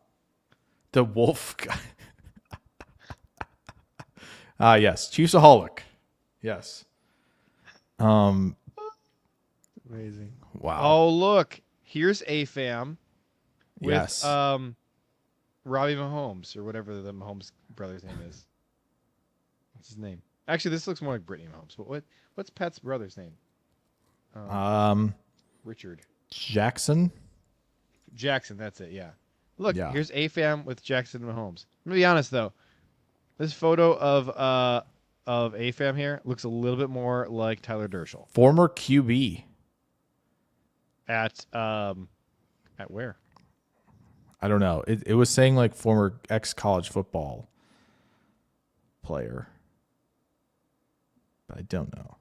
The wolf guy. Yes. Chiefsaholic. Yes. Amazing. Wow. Oh, look. Here's A-fam with Yes. Robbie Mahomes or whatever the Mahomes brother's name is. What's his name? Actually, this looks more like Brittany Mahomes. But what's Pat's brother's name? Richard. Jackson, that's it, yeah. Look, Yeah. here's A-fam with Jackson Mahomes. I'm going to be honest, though. This photo of A-fam here looks a little bit more like Tyler Dershel. former QB. At where? I don't know. It was saying like former ex-college football player. But I don't know.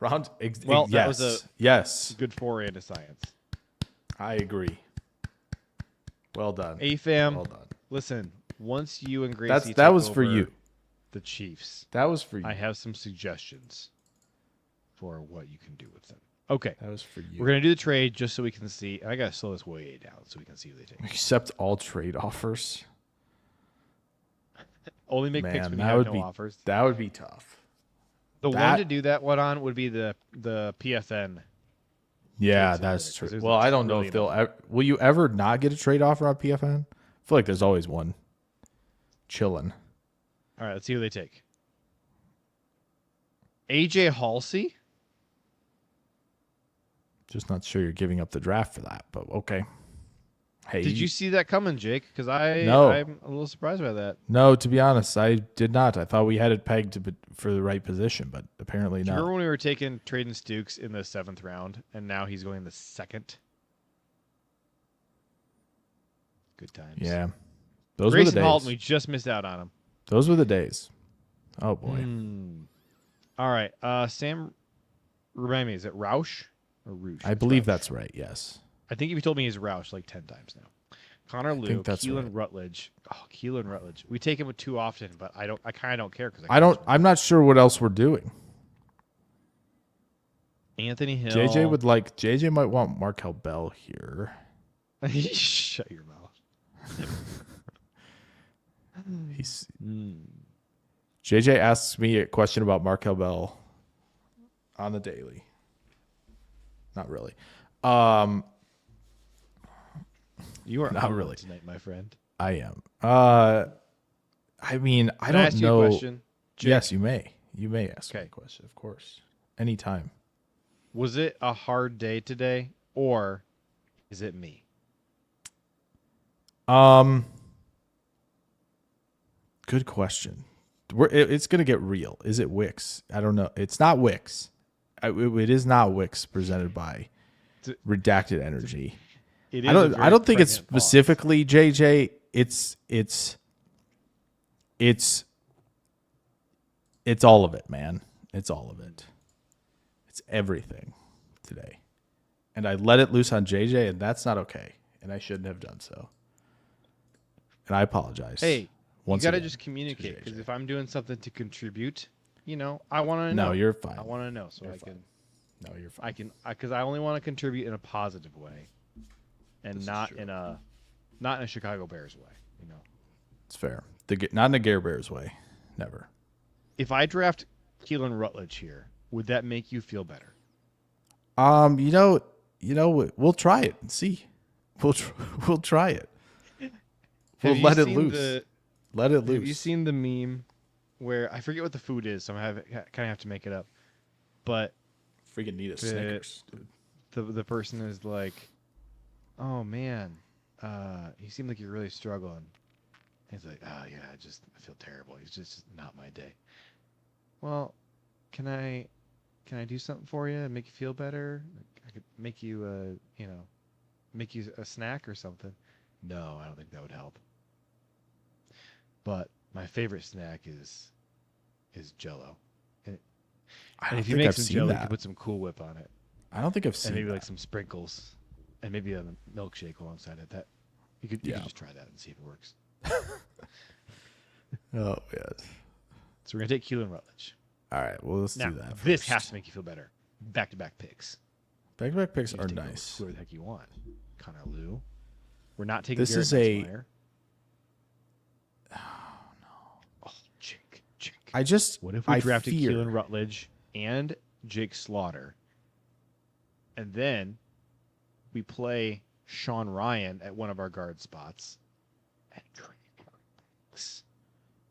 That was a good foray into science. I agree. Well done. A-fam, Well done. listen, once you and Gracie That take was for over you. the Chiefs, That was for you. I have some suggestions for what you can do with them. Okay. That was for you. We're going to do the trade just so we can see. I got to slow this way down so we can see who they take. Accept all trade offers. Only make picks Man, when you that have would no be offers. that would be tough. The one to do that one on would be the PFN. Yeah, trade that's simulator, true. 'cause there's Well, a I don't know trillion if they'll. of them. Will you ever not get a trade offer on PFN? I feel like there's always one. Chilling. All right, let's see who they take. AJ Halsey. Just not sure you're giving up the draft for that, but okay. Hey, Did you see that coming, Jake? Because No. I'm a little surprised by that. No, to be honest, I did not. I thought we had it pegged for the right position, but apparently Do you remember not. when we were taking Traden Stukes in the 7th round, and now he's going in the 2nd? Good times. Yeah, those Grayson were the days. Halton, we just missed out on him. Those were the days. Oh boy. All right. Sam, remind me, is it Roush or Roush? I believe that's right. Yes. I think you told me he's Roush like 10 times now. Connor Liu, that's Keelan right. Rutledge. Oh, Keelan Rutledge. We take him too often, but I kind of don't care because I'm not sure what else we're doing. Anthony Hill. JJ might want Markel Bell here. Shut your mouth. JJ asks me a question about Markel Bell on the daily. Not really. You are Not on really. tonight, my friend. I am. I mean, I Can don't ask you know. a question? Jake? Yes, you may. You may ask me Okay. a question, of course. Anytime. Was it a hard day today, or is it me? Good question. It's gonna get real. Is it Wicks? I don't know. It's not Wicks. It is not Wicks presented by Redacted Energy. It is I don't think it's pregnant pause. specifically JJ. It's all of it, man. It's all of it. It's everything today. And I let it loose on JJ, and that's not okay. And I shouldn't have done so. And I apologize. Hey, once you got to again just communicate, because JJ. if I'm doing something to contribute, I want to know. No, you're fine. I want to know so You're I fine. can. No, you're fine. Because I only want to contribute in a positive way, and This is not true. in a Chicago Bears way. It's fair. Not in a Gare Bears way. Never. If I draft Keelan Rutledge here, would that make you feel better? We'll try it and see. We'll try it. We'll let it loose. Let it loose. Have you seen the meme where I forget what the food is, so I kind of have to make it up, but freaking need a Snickers, dude. the person is like, "Oh man, you seem like you're really struggling." He's like, "Oh yeah, I feel terrible. It's just not my day." Well, can I do something for you and make you feel better? I could make you a snack or something. No, I don't think that would help. But my favorite snack is Jell-O. And if you make some Jell-O, you can put some Cool Whip on it. I don't think I've seen And maybe that. like some sprinkles, and maybe a milkshake alongside it. That you could just try that and see if it works. Oh yes. So we're gonna take Keelan Rutledge. All right. Well, let's Now, do that. this first. has to make you feel better. Back-to-back picks. Back-to-back picks You are just take nice. whoever the heck you want. Connor Lou. We're not taking. This Garrett is a. Nussmeier. Oh, Jake. What if we drafted Keelan Rutledge and Jake Slaughter, and then we play Sean Ryan at one of our guard spots and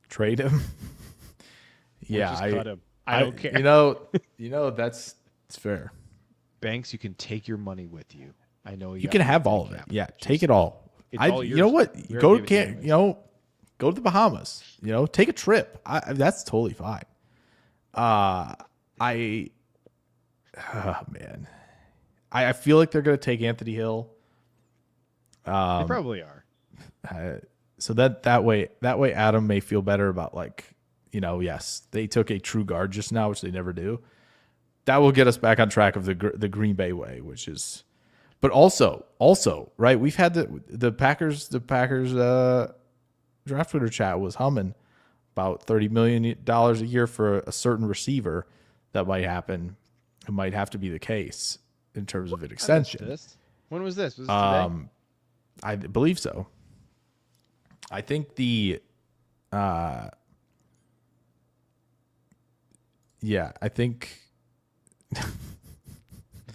trade him? Yeah, just cut him. I don't care. That's fair. Banks, you can take your money with you. I know You can have all of it. Yeah, take it all. All you know what? yours. Go to the Bahamas. Take a trip. That's totally fine. Man, I feel like they're gonna take Anthony Hill. They probably are. So that way Adam may feel better about yes, they took a true guard just now, which they never do. That will get us back on track of the Green Bay way, which is, but also right. We've had the Packers draft Twitter chat was humming about $30 million a year for a certain receiver. That might happen. It might have to be the case in terms of an extension. When was this? Was this today? I believe so. I think I think. Did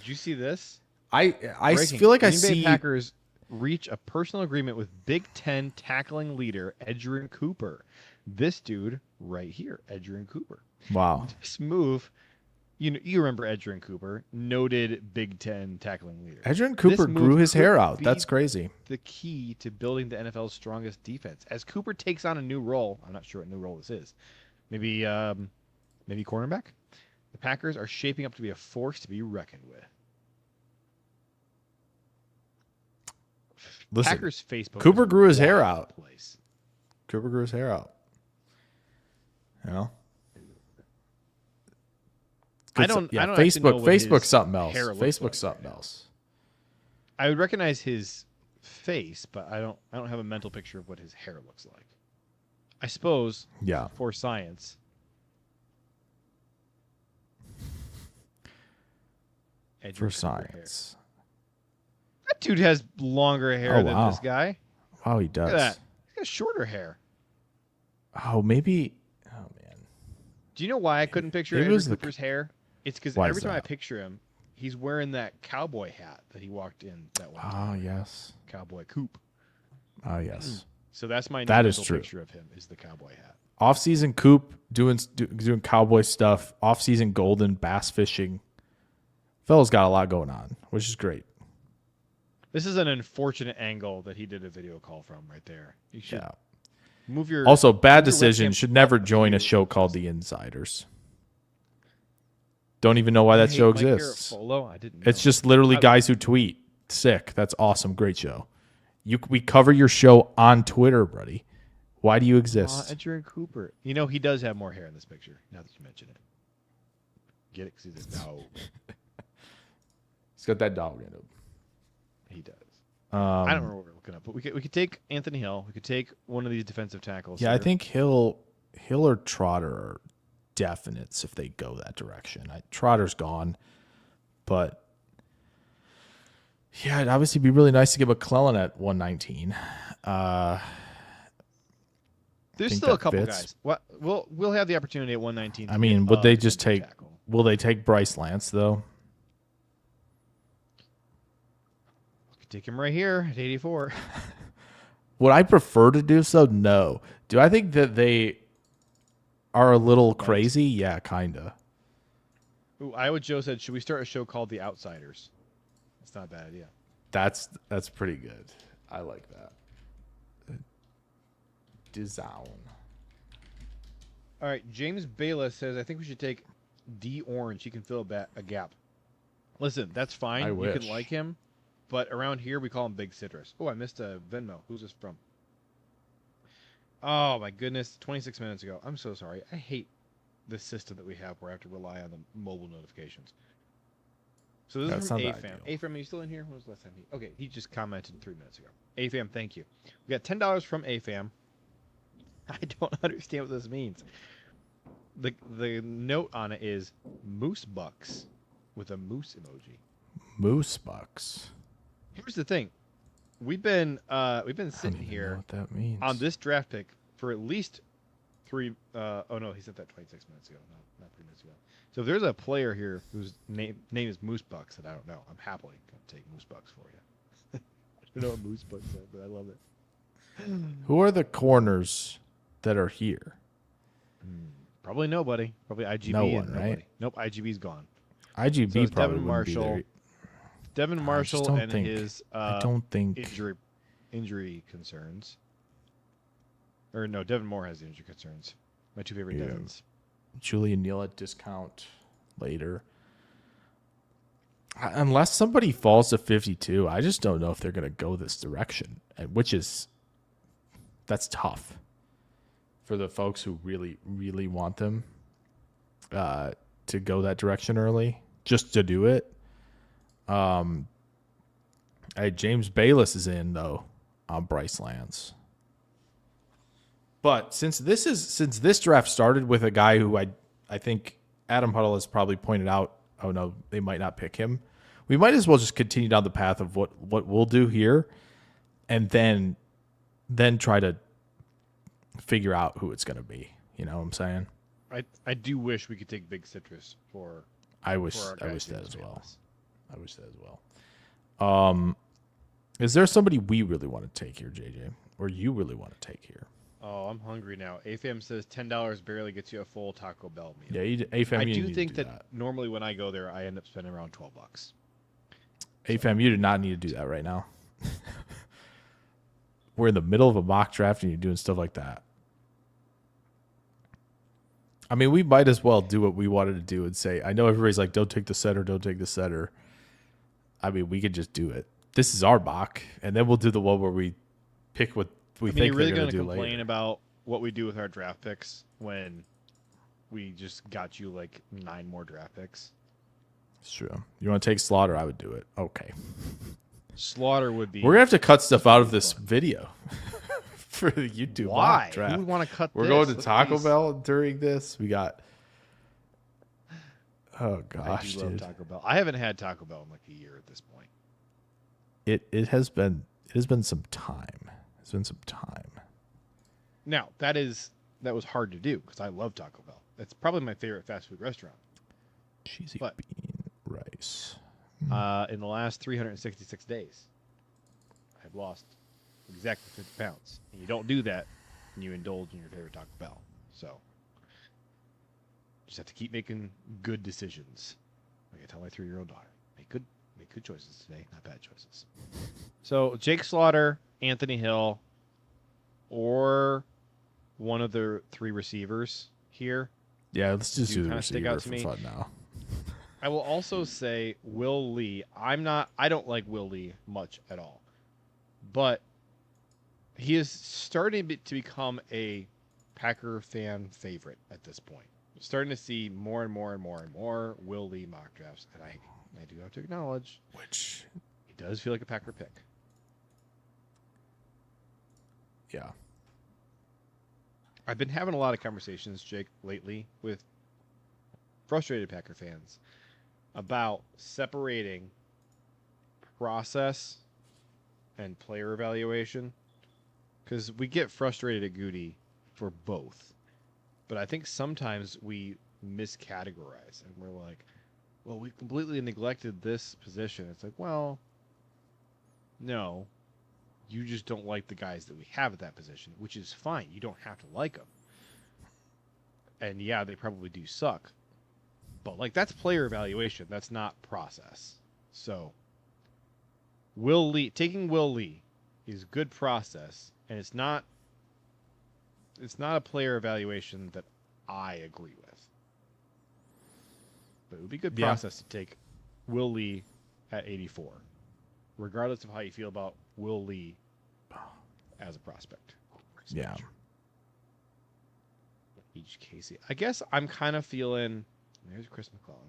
you see this? I Breaking. feel like Green I Bay see Packers reach a personal agreement with Big Ten tackling leader Edgerrin Cooper. This dude right here, Edgerrin Cooper. Wow. This move, you remember Edgerrin Cooper, noted Big Ten tackling leader. Edgerrin Cooper grew his hair out. That's crazy. The key to building the NFL's strongest defense. As Cooper takes on a new role, I'm not sure what new role this is. Maybe cornerback. The Packers are shaping up to be a force to be reckoned with. Listen, Packers Facebook. Cooper grew his hair out. Place. Cooper grew his hair out. I don't Facebook's something else. Facebook's something else. I would recognize his face, but I don't have a mental picture of what his hair looks like. I suppose. Yeah. For science. For science. That dude has longer hair than this guy. Wow, he does. Look at that. He's got shorter hair. Oh, maybe. Oh, man. Do you know why I couldn't picture Edgerrin Cooper's hair? It's because every time I picture him, he's wearing that cowboy hat that he walked in that one time. Oh, yes. Cowboy Coop. Oh, yes. So that's my mental picture of him is the cowboy hat. Off-season Coop doing cowboy stuff. Off-season Golden bass fishing. Fella's got a lot going on, which is great. This is an unfortunate angle that he did a video call from right there. You should move your. Also, bad decision. Should never join a show called The Insiders. Don't even know why that show exists. I didn't know. It's just literally guys who tweet. Sick. That's awesome. Great show. We cover your show on Twitter, buddy. Why do you exist? Edgerrin Cooper. He does have more hair in this picture. Now that you mention it, get it? Because he's a dog. He's got that dog in him. He does. I don't remember what we're looking up, but we could take Anthony Hill. We could take one of these defensive tackles. Yeah, here. I think Hill or Trotter are definites if they go that direction. Trotter's gone, but yeah, it'd obviously be really nice to get McClellan at 119. There's still a couple guys. We'll have the opportunity at 119. I mean, would they just take? Will they take Bryce Lance though? Take him right here at 84. Would I prefer to do so? No. Do I think that they are a little crazy? Yeah, kinda. Ooh, Iowa Joe said, should we start a show called The Outsiders? That's not a bad idea. That's pretty good. I like that. Design. All right, James Bayless says, I think we should take D Orange. He can fill a gap. Listen, that's fine. You can like him. But around here, we call him Big Citrus. Oh, I missed a Venmo. Who's this from? Oh, my goodness. 26 minutes ago. I'm so sorry. I hate this system that we have where I have to rely on the mobile notifications. So this is from AFAM. ideal. AFAM, are you still in here? When was the last time okay, he just commented 3 minutes ago. AFAM, thank you. We got $10 from AFAM. I don't understand what this means. The note on it is Moose Bucks with a moose emoji. Moose Bucks. Here's the thing. We've been sitting here what that means. on this draft pick for at least 3 oh no, he said that 26 minutes ago, not 3 minutes ago. So if there's a player here whose name is Moose Bucks that I don't know, I'm happily going to take Moose Bucks for you. I don't know what Moose Bucks are, but I love it. Who are the corners that are here? Probably nobody. Probably IGB. No and one, nobody. right? Nope, IGB's gone. IGB So it's probably Devin wouldn't be Marshall. there. Devin Marshall don't and think- his I don't think injury concerns. Or no, Devin Moore has the injury concerns. My 2 favorite Devins. Julian Neal at discount later. Unless somebody falls to 52, I just don't know if they're going to go this direction, that's tough for the folks who really, really want them to go that direction early, just to do it. James Bayless is in, though, on Bryce Lance. But since this draft started with a guy who I think Adam Huddle has probably pointed out, oh no, they might not pick him. We might as well just continue down the path of what we'll do here, and then try to figure out who it's going to be. You know what I'm saying? I do wish we could take Big Citrus for. I wish our that guys as who well. famous. I wish that as well. Is there somebody we really want to take here, JJ, or you really want to take here? Oh, I'm hungry now. AFAM says $10 barely gets you a full Taco Bell meal. Yeah, AFAM. I you do need to think do that normally when I go there, I end up spending around $12. AFAM, you do not need to do that right now. We're in the middle of a mock draft and you're doing stuff like that. I mean, we might as well do what we wanted to do and say, I know everybody's like, don't take the setter, don't take the setter. I mean, we could just do it. This is our mock, and then we'll do the one where we pick what we think you're really they're going gonna to do complain later. about what we do with our draft picks when we just got you like 9 more draft picks? It's true. You want to take Slaughter? I would do it. Okay. Slaughter would be. We're going to have to cut stuff out of this video for the YouTube Why? mock draft. Who would want to cut We're this? going to Look at Taco these. Bell during this. We got. Oh I gosh, do love dude! Taco Bell. I haven't had Taco Bell in like a year at this point. It has been some time. It's been some time. Now that was hard to do because I love Taco Bell. It's probably my favorite fast food restaurant. Cheesy But- bean rice. In the last 366 days, I've lost exactly 50 pounds. And you don't do that when you indulge in your favorite Taco Bell. So just have to keep making good decisions. Like I tell my 3-year-old daughter, make good choices today, not bad choices. So Jake Slaughter, Anthony Hill, or one of the 3 receivers here. Yeah, let's just Do do the kinda stick out receiver to for me. fun now. I will also say Will Lee. I don't like Will Lee much at all. But he is starting to become a Packer fan favorite at this point. We're starting to see more and more and more and more Will Lee mock drafts, and I do have to acknowledge Which, he does feel like a Packer pick. yeah, I've been having a lot of conversations, Jake, lately with frustrated Packer fans about separating process and player evaluation, because we get frustrated at Goody for both. But I think sometimes we miscategorize and we're like, well, we completely neglected this position. It's like, well, no, you just don't like the guys that we have at that position, which is fine. You don't have to like them. And yeah, they probably do suck. But like that's player evaluation. That's not process. So Will Lee, taking Will Lee is good process, and it's not a player evaluation that I agree with. But it would be good Yeah. process to take Will Lee at 84, regardless of how you feel about Will Lee as a prospect. yeah. Each Keisean. I guess I'm kind of feeling. There's Chris McClellan.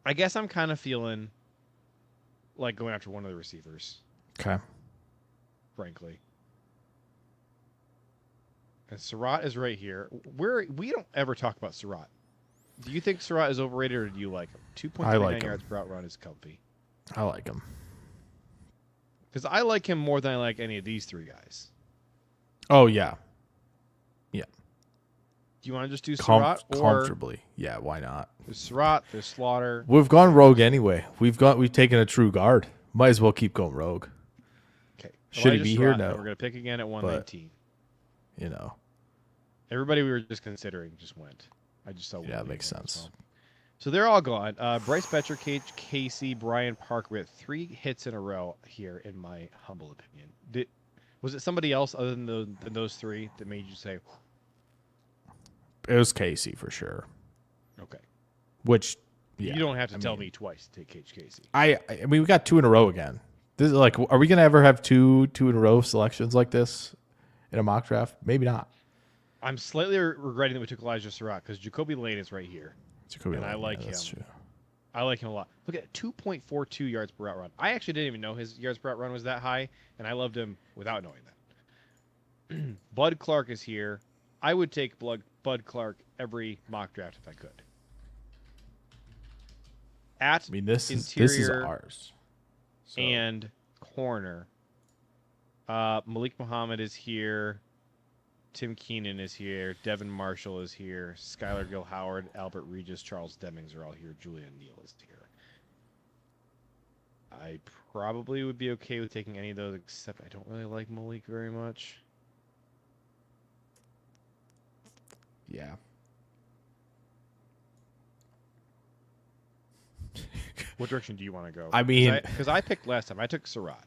I guess I'm kind of feeling like going after one of the receivers. Okay. Frankly. And Surratt is right here. We don't ever talk about Surratt. Do you think Surratt is overrated or do you like him? 2.39 yards per route run is comfy. I like him. Because I like him more than I like any of these three guys. Oh, yeah. Yeah. Do you want to just do Surratt? Comfortably. Yeah, why not? There's Surratt, there's Slaughter. We've gone rogue anyway. We've taken a true guard. Might as well keep going rogue. Okay. Should he be here? No. We're going to pick again at 119. You know. Everybody we were just considering just went. I just saw. Yeah, that makes sense. So they're all gone. Bryce Betcher, Casey, Brian Parker. We had 3 hits in a row here, in my humble opinion. Was it somebody else other than those 3 that made you say? It was Casey for sure. Okay. Which, yeah, you don't have to tell me twice to take Casey. I mean, we got 2 in a row again. This is like, are we gonna ever have two in a row selections like this in a mock draft? Maybe not. I'm slightly regretting that we took Elijah Surratt because Jacoby Lane is right here. I like him. That's true. I like him a lot. Look at 2.42 yards per route run. I actually didn't even know his yards per route run was that high, and I loved him without knowing that. Bud Clark is here. I would take Bud Clark every mock draft if I could. This is ours. So. And corner. Malik Muhammad is here. Tim Keenan is here. Devin Marshall is here. Skylar Gill Howard, Albert Regis, Charles Demings are all here. Julian Neal is here. I probably would be okay with taking any of those, except I don't really like Malik very much. Yeah. What direction do you want to go? I mean, because I picked last time. I took Surratt.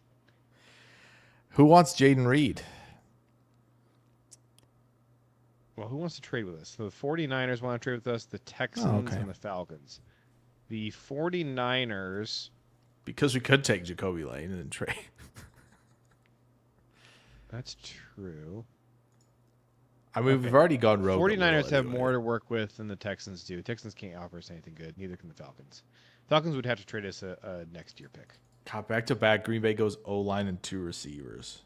Who wants Jayden Reed? Well, who wants to trade with us? So the 49ers want to trade with us, the Texans and the Falcons. The 49ers... Because we could take Jacoby Lane and then trade. That's true. I mean, we've already gone rogue. 49ers have more to work with than the Texans do. Texans can't offer us anything good. Neither can the Falcons. Falcons would have to trade us a next year pick. Back to back, Green Bay goes O-line and 2 receivers.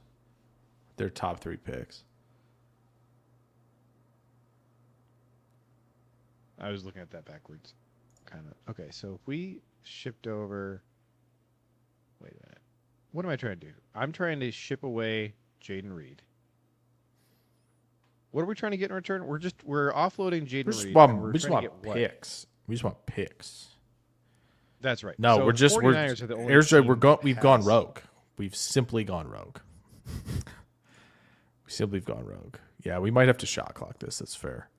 Their top 3 picks. I was looking at that backwards. Kind of. Okay, so if we shipped over... Wait a minute. What am I trying to do? I'm trying to ship away Jayden Reed. What are we trying to get in return? We're offloading Jayden Reed. We just want picks. We just want picks. That's right. No, so we've gone rogue. We've simply gone rogue. We've gone rogue. Yeah, we might have to shot clock this. That's fair.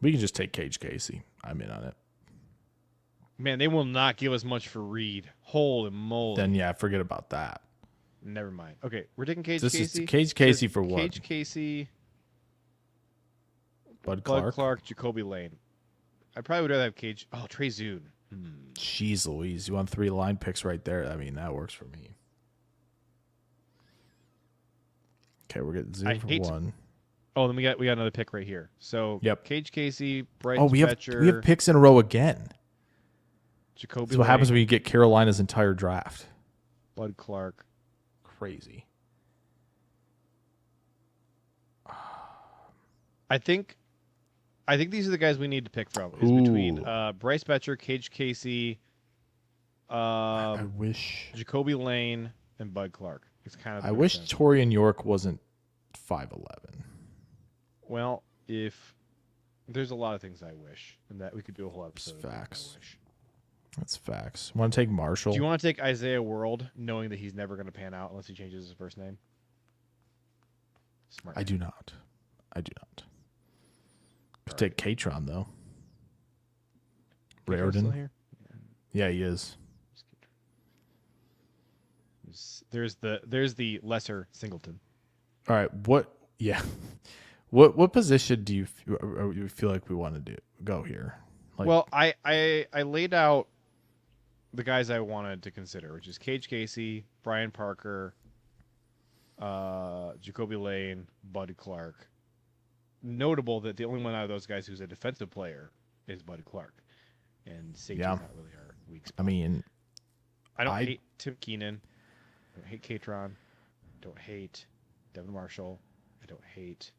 We can just take Cage Casey. I'm in on it. Man, they will not give us much for Reed. Holy moly. Then, yeah, forget about that. Never mind. Okay, we're taking Cage This Casey. is Cage Casey for what? Cage Casey. Bud Clark, Jacoby Lane. I probably would rather have Cage. Oh, Trey Zune. Jeez Louise. You want 3 line picks right there. I mean, that works for me. Okay, we're getting Zune for 1. Oh, then we got another pick right here. So yep. Cage Casey, Bryce Betcher. We have picks in a row again. Jacoby That's what happens when you get Carolina's entire draft. Bud Clark. Crazy. I think these are the guys we need to pick from. Is between Bryce Betcher, Cage Casey, I wish Jacoby Lane, and Bud Clark. It's kind of. I wish Torian York wasn't 5'11". Well, if there's a lot of things I wish, and that we could do a whole episode. Facts. That's facts. Want to take Marshall? Do you want to take Isaiah World, knowing that he's never going to pan out unless he changes his first name? Smart. I do not. Could take Katron though. Raritan. Here? Yeah, he is. There's the lesser Singleton. All right. What? Yeah. What position do you feel like we want to go here? Like, well, I laid out the guys I wanted to consider, which is Cage Casey, Brian Parker, Jacoby Lane, Bud Clark, notable that the only one out of those guys who's a defensive player is Bud Clark, and safety is not really our weak spot. I mean, I don't hate Tim Keenan. I don't hate Katron. I don't hate Devin Marshall. I don't hate.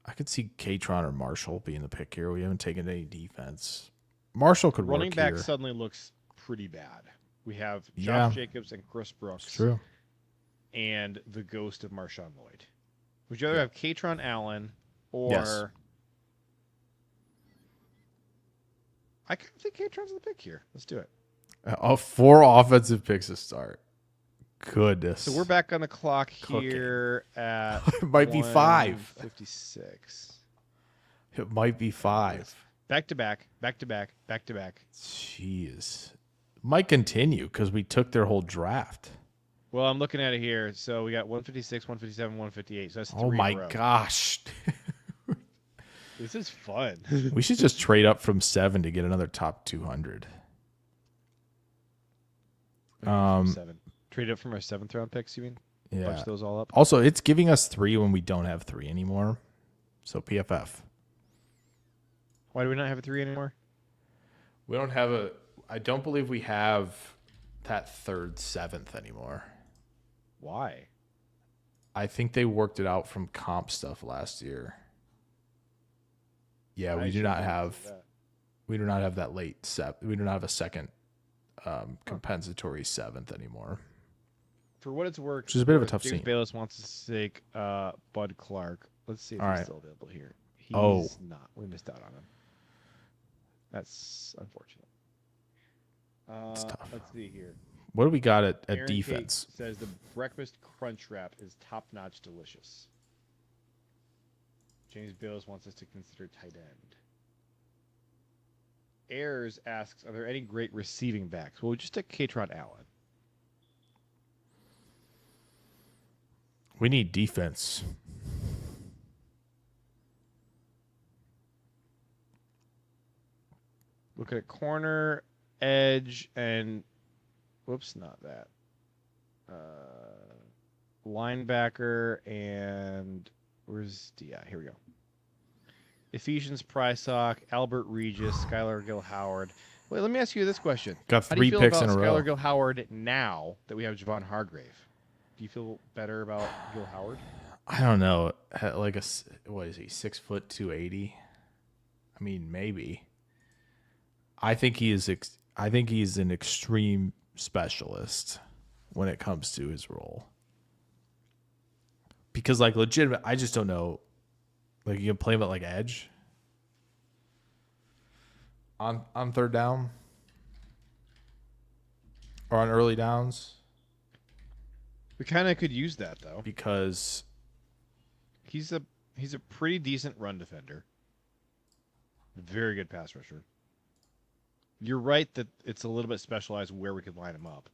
I could see Katron or Marshall being the pick here. We haven't taken any defense. Marshall could running work back here. suddenly looks pretty bad. We have Josh Jacobs and Chris Brooks. It's true. And the ghost of MarShawn Lloyd. Would you rather have Katron Allen or? Yes. I kind of think Katron's the pick here. Let's do it. 4 offensive picks to start. Goodness. So we're back on the clock here at it might be 5. 56. It might be 5. Back to back. Jeez. Might continue because we took their whole draft. Well, I'm looking at it here. So we got 156, 157, 158. So that's 3 Oh in a my row. gosh. This is fun. We should just trade up from 7 to get another top 200. 7. Trade up from our 7th round picks, you mean? Yeah. Bunch those all up. Also, it's giving us 3 when we don't have 3 anymore. So PFF. Why do we not have a 3 anymore? We don't have I don't believe we have that 3rd, 7th anymore. Why? I think they worked it out from comp stuff last year. Yeah, we do not have that late set. We do not have a second compensatory 7th anymore. For what it's worth, which is a bit of a tough James scene. Bayless wants to take Bud Clark. Let's see if he's still available here. He's not. We missed out on him. That's unfortunate. It's tough. Let's see here. What do we got at Aaron defense? Kate says the breakfast crunch wrap is top-notch delicious. James Bayless wants us to consider tight end. Ayers asks, are there any great receiving backs? Well, we just took Katron Allen. We need defense. Look at corner, edge, and whoops, not that. Linebacker and where's here we go. Ephesians Prysock, Albert Regis, Skylar Gill Howard. Wait, let me ask you this question. Got How do you 3 feel picks about in a row. Skylar Gill Howard now that we have Javon Hargrave? Do you feel better about Gill Howard? I don't know. Like what is he? 6 foot 280. I mean, maybe. I think he is. I think he's an extreme specialist when it comes to his role. Because, like, legitimate, I just don't know. Like, you can play him at like edge on 3rd down or on early downs. We kind of could use that though, Because he's a pretty decent run defender, very good pass rusher. You're right that it's a little bit specialized where we could line him up.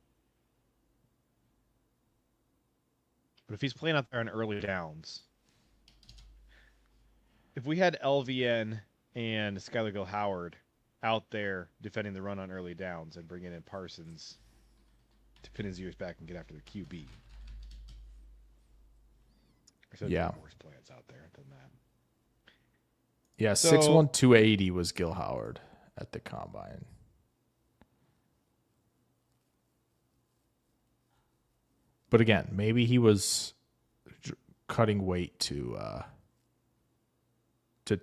But if he's playing out there on early downs, if we had LVN and Skylar Gill Howard out there defending the run on early downs and bringing in Parsons to pin his ears back and get after the QB. Yeah. Worse plans out there than that. yeah, So- 6'1", 280 was Gil Howard at the combine. But again, maybe he was cutting weight to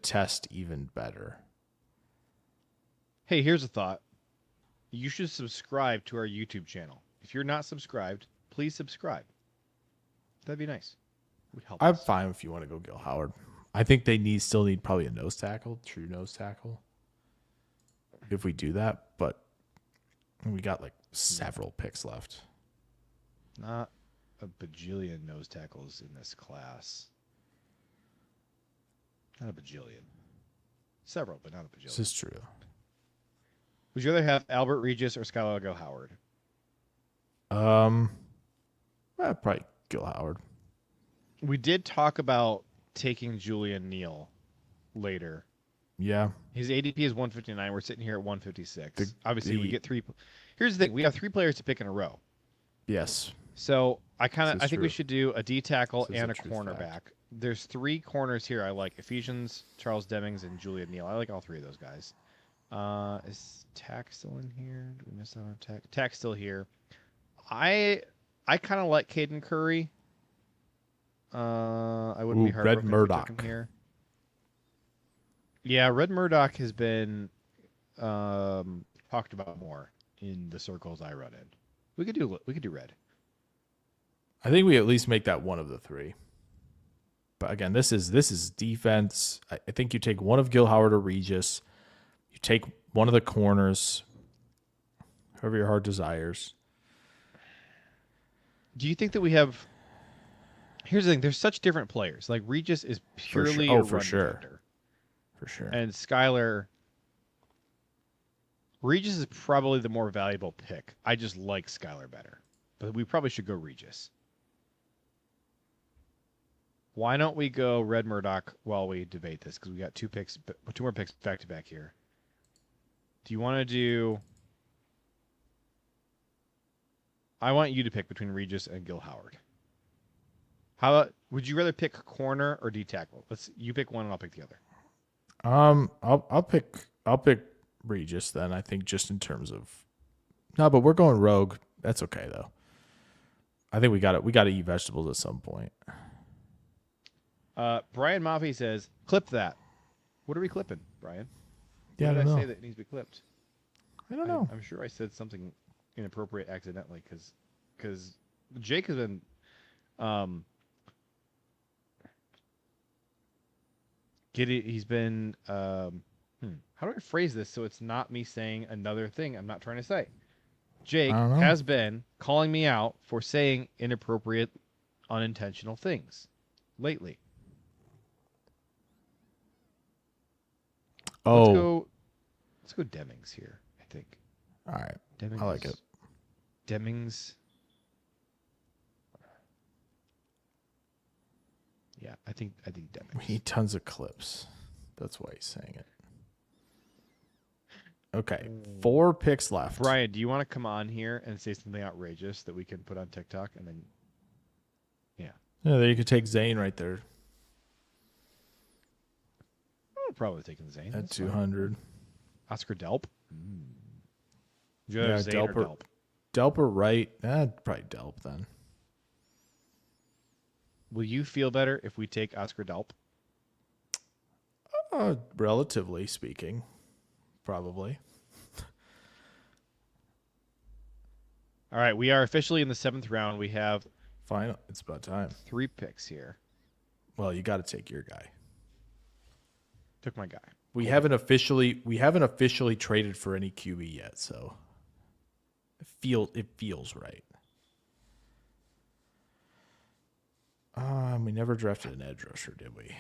test even better. Hey, here's a thought. You should subscribe to our YouTube channel. If you're not subscribed, please subscribe. That'd be nice. It would help I'm us. fine if you want to go Gil Howard. I think they still need probably a nose tackle, true nose tackle. If we do that, but we got like several picks left. Not a bajillion nose tackles in this class. Not a bajillion. Several, but not a bajillion. This is true. Would you rather have Albert Regis or Skylar Gill Howard? Probably Gil Howard. We did talk about taking Julian Neal later. Yeah. His ADP is 159. We're sitting here at 156. Obviously, we the- get 3. Here's the thing. We have 3 players to pick in a row. Yes. So I think true. we should do a D tackle This is and a a true cornerback. fact. There's 3 corners here I like: Ephesians, Charles Demings, and Julian Neal. I like all 3 of those guys. Is Tack still in here? Do we miss out on Tack? Tack's still here. I kind of like Caden Curry. I wouldn't be Red heartbroken if we Murdoch. took him here. Yeah, Red Murdoch has been talked about more in the circles I run in. We could do Red. I think we at least make that one of the 3. But again, this is defense. I think you take one of Gil Howard or Regis. You take one of the corners, whoever your heart desires. Do you think that we have? Here's the thing: there's such different players. Like Regis is purely a run defender. For sure. And Skylar, Regis is probably the more valuable pick. I just like Skylar better, but we probably should go Regis. Why don't we go Red Murdoch while we debate this? Because we got 2 more picks back to back here. Do you want to do? I want you to pick between Regis and Gil Howard. How about? Would you rather pick corner or D tackle? You pick one and I'll pick the other. I'll pick Regis then. I think just in terms of but we're going rogue. That's okay though. I think we got to eat vegetables at some point. Brian Maffey says, "Clip that." What are we clipping, Brian? Yeah, What I did don't I know. say that needs to be clipped? I don't know. I'm sure I said something inappropriate accidentally because Jake has been he's been how do I phrase this so it's not me saying another thing I'm not trying to say? Jake has been calling me out for saying inappropriate, unintentional things lately. Let's go Demings here, I think. All right. Demings, I like it. Demings. Yeah, I think Demings. We need tons of clips. That's why he's saying it. Okay, 4 picks left. Brian, do you want to come on here and say something outrageous that we can put on TikTok and then? Yeah. Yeah, there you could take Zane right there I'm probably taking Zane. at That's 200. fine. Oscar Delp. Yeah, Zane or Delp. Delp or right? Probably Delp then. Will you feel better if we take Oscar Delp? Relatively speaking, probably. All right, we are officially in the 7th round. We have Fine, it's about time. 3 picks here. Well, you got to take your guy. Took my guy. We haven't officially traded for any QB yet, so it feels right. We never drafted an edge rusher, did we?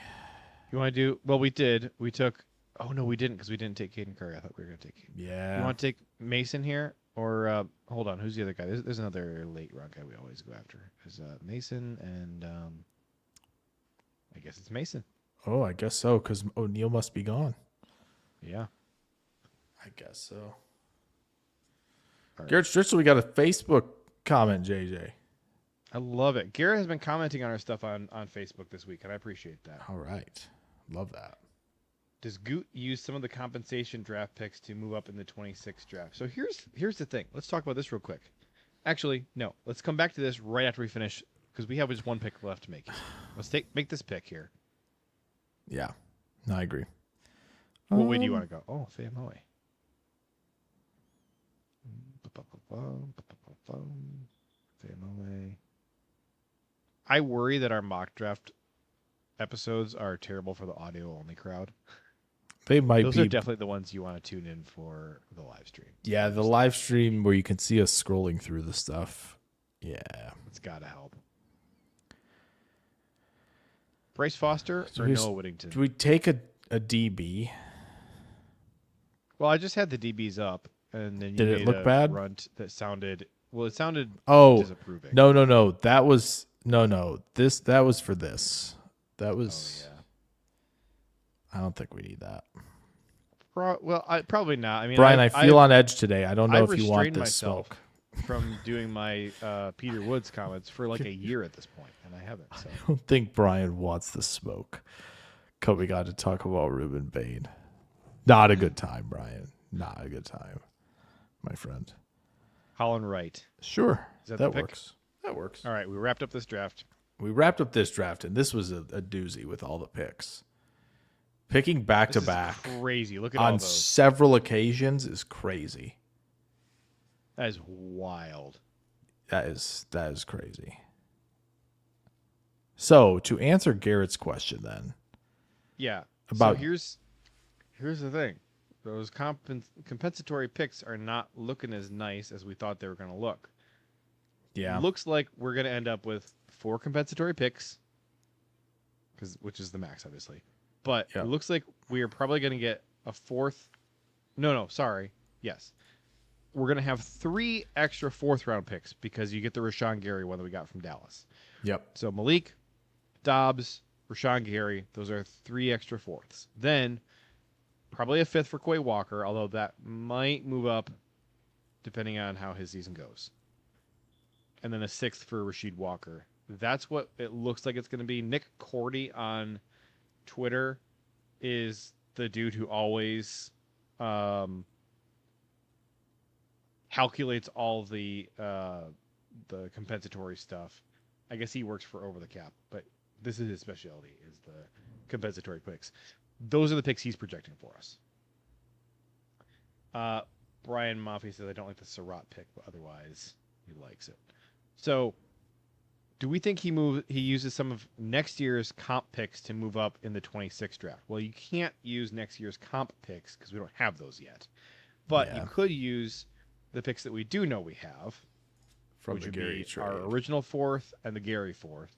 You want to do? Well, we did. We took. Oh no, we didn't because we didn't take Caden Curry. I thought we were going to take. Yeah. You want to take Mason here, or hold on? Who's the other guy? There's another late round guy we always go after. There's Mason and I guess it's Mason. Oh, I guess so because O'Neal must be gone. Yeah. I guess so. Right. Garrett Stritzel, we got a Facebook comment, JJ. I love it. Garrett has been commenting on our stuff on Facebook this week, and I appreciate that. All right. Love that. Does Goot use some of the compensation draft picks to move up in the 26th draft? So here's the thing. Let's talk about this real quick. Actually, no. Let's come back to this right after we finish because we have just 1 pick left to make. Let's make this pick here. Yeah. No, I agree. What way do you want to go? Oh, Famoe. Famoe. I worry that our mock draft episodes are terrible for the audio only crowd. They might Those be. are definitely the ones you want to tune in for the live stream. Yeah, the live stream where you can see us scrolling through the stuff. Yeah. It's got to help. Bryce Foster So or here's- Noah Whittington? Do we take a DB? Well, I just had the DBs up, and then you Did it made look a bad? runt that sounded. Well, it sounded Oh, disapproving. no. That was no. That was for this. That was. Oh, yeah. I don't think we need that. Probably not. I mean, Brian, I feel on edge today. I don't know I've if you want restrained this myself. smoke. from doing my Peter Woods comments for like a year at this point, and I haven't. So. I don't think Brian wants the smoke. Coming on to talk about Ruben Bain. Not a good time, Brian. Not a good time, my friend. Holland Wright. Sure. That works. That works. All right, we wrapped up this draft. And this was a doozy with all the picks. Picking back to back. Crazy. Look at on all those. Several occasions is crazy. That is wild. That is crazy. So to answer Garrett's question, then. Yeah. About so here's the thing. Those compensatory picks are not looking as nice as we thought they were going to look. Yeah. Looks like we're going to end up with 4 compensatory picks, which is the max, obviously. But It looks like we are probably going to get a 4th. No, sorry. Yes. We're going to have 3 extra 4th-round picks because you get the Rashan Gary one that we got from Dallas. Yep. So Malik, Doubs, Rashan Gary, those are 3 extra 4ths. Then probably a 5th for Quay Walker, although that might move up depending on how his season goes. And then a 6th for Rasheed Walker. That's what it looks like it's going to be. Nick Cordy on Twitter is the dude who always calculates all the compensatory stuff. I guess he works for Over the Cap, but this is his specialty, is the compensatory picks. Those are the picks he's projecting for us. Brian Maffey says, I don't like the Surratt pick, but otherwise he likes it. So do we think he uses some of next year's comp picks to move up in the 26th draft? Well, you can't use next year's comp picks because we don't have those yet. But you could use the picks that we do know we have, from which the would Gary be trade. our original 4th and the Gary 4th,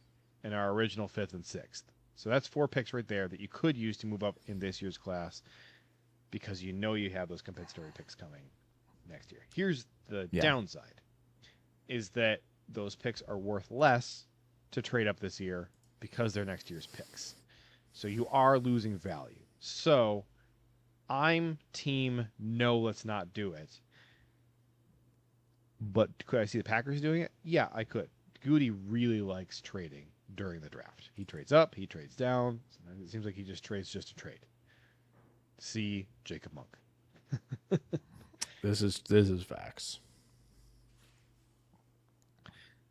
and our original 5th and 6th. So that's 4 picks right there that you could use to move up in this year's class because you know you have those compensatory picks coming next year. Here's the downside, is that those picks are worth less to trade up this year because they're next year's picks. So you are losing value. So I'm team no, let's not do it. But could I see the Packers doing it? Yeah, I could. Goody really likes trading during the draft. He trades up, he trades down. Sometimes it seems like he just trades just to trade. See Jacob Monk. This is facts.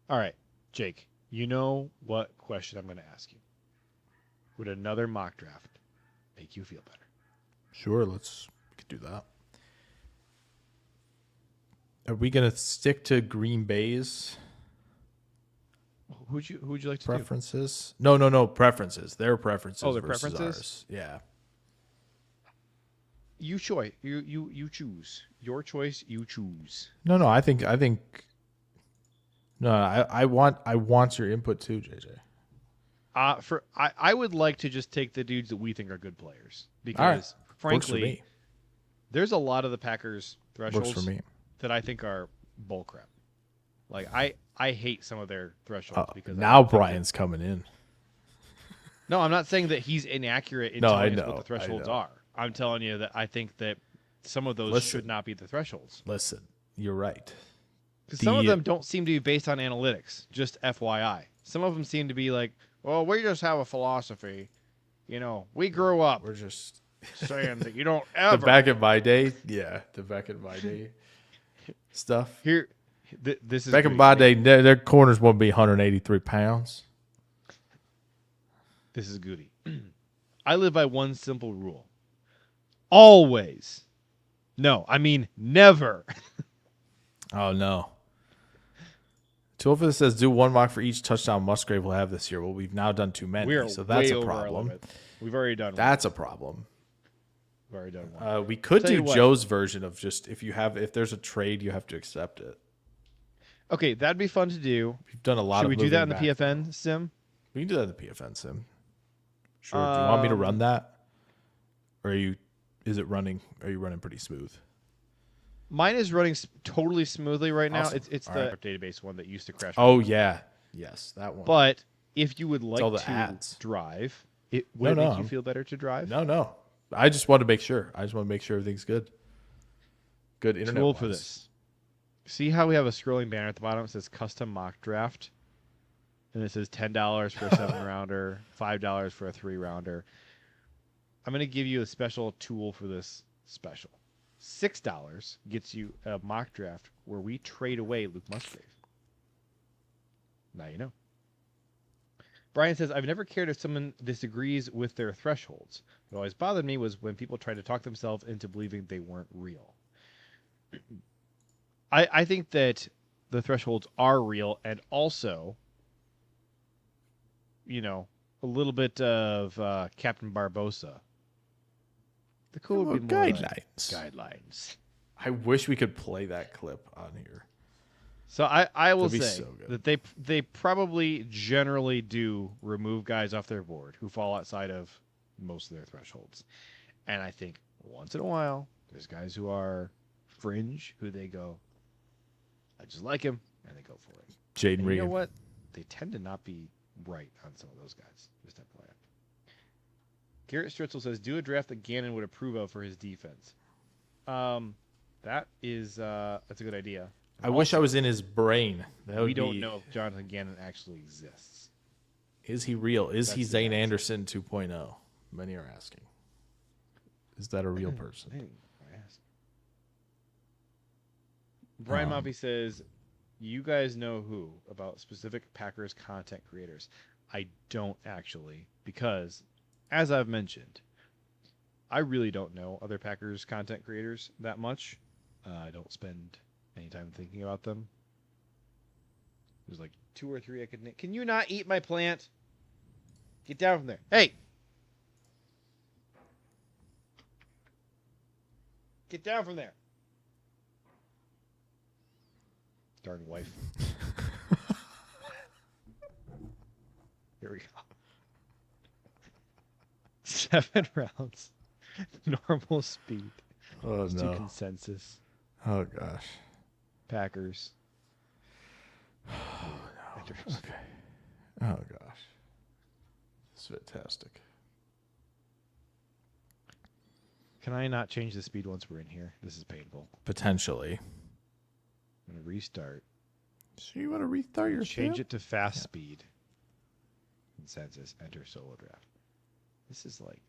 All right, Jake, you know what question I'm going to ask you. Would another mock draft make you feel better? Sure, we could do that. Are we going to stick to Green Bay's who'd you like to preferences? Do? No, preferences. Their preferences. Oh, their versus preferences? Ours. Yeah. You choose. You choose. Your choice, you choose. No, I think no, I want your input too, JJ. I would like to just take the dudes that we think are good players because frankly, there's a lot of the Packers thresholds Works for me. that I think are bullcrap. Like I hate some of their thresholds because now Brian's coming in. No, I'm not saying that he's inaccurate in telling us what the thresholds are. I'm telling you that I think that some of those should not be the thresholds. Listen, you're right. Because some of them don't seem to be based on analytics, just FYI. Some of them seem to be like, well, we just have a philosophy. You know, we grew up. We're just saying that you don't ever. The back in my day stuff. Here, this is back in my day, their corners won't be 183 pounds. This is Goody. I live by one simple rule. Always. No, I mean never. Oh, no. Tulfa says, do one mock for each touchdown Musgrave will have this year. Well, we've now done too many, so that's a problem. We've already done one. That's a problem. We've already done one. We could do Joe's version of just if there's a trade, you have to accept it. Okay, that'd be fun to do. We've done a lot Should of we do that in the PFN sim? We can do that in the PFN sim. Sure. Do you want me to run that? Or are you running pretty smooth? Mine is running totally smoothly right now. Awesome. It's the database one that used to crash. Oh, yeah. Yes, that one. But if you would like to ads. drive, would it make you feel better to drive? No. I just want to make sure. Everything's good. Good internet. Too old for this. See how we have a scrolling banner at the bottom? It says custom mock draft. And it says $10 for a 7-rounder, $5 for a 3-rounder. I'm going to give you a special tool for this special. $6 gets you a mock draft where we trade away Luke Musgrave. Now you know. Brian says, I've never cared if someone disagrees with their thresholds. What always bothered me was when people tried to talk themselves into believing they weren't real. I think that the thresholds are real, and also, you know, a little bit of Captain Barbosa. The cool would be more guidelines. Guidelines. I wish we could play that clip on here. So I will say so that they probably generally do remove guys off their board who fall outside of most of their thresholds. And I think once in a while, there's guys who are fringe who they go, I just like him, and they go for it. Jayden You know Reed. what? They tend to not be right on some of those guys. Just FYI. Garrett Stritzel says, do a draft that Gannon would approve of for his defense. That is that's a good idea. I wish I was in his brain. We don't know if Jonathan Gannon actually exists. Is he real? Is he That's Zane the Anderson 2.0? Many are asking. Is that a real person? Brian Moppy says, you guys know who about specific Packers content creators. I don't actually, because as I've mentioned, I really don't know other Packers content creators that much. I don't spend any time thinking about them. There's like 2 or 3 I could name. Can you not eat my plant? Get down from there. Hey! Get down from there. Darn wife. Here we go. 7 rounds. Normal speed. Oh, Let's do no. consensus. Oh, gosh. Packers. Okay. Oh, gosh. This is fantastic. Can I not change the speed once we're in here? This is painful. Potentially. I'm going to restart. So you want to restart your Change sale? it to fast speed. Consensus. Enter solo draft. This is like...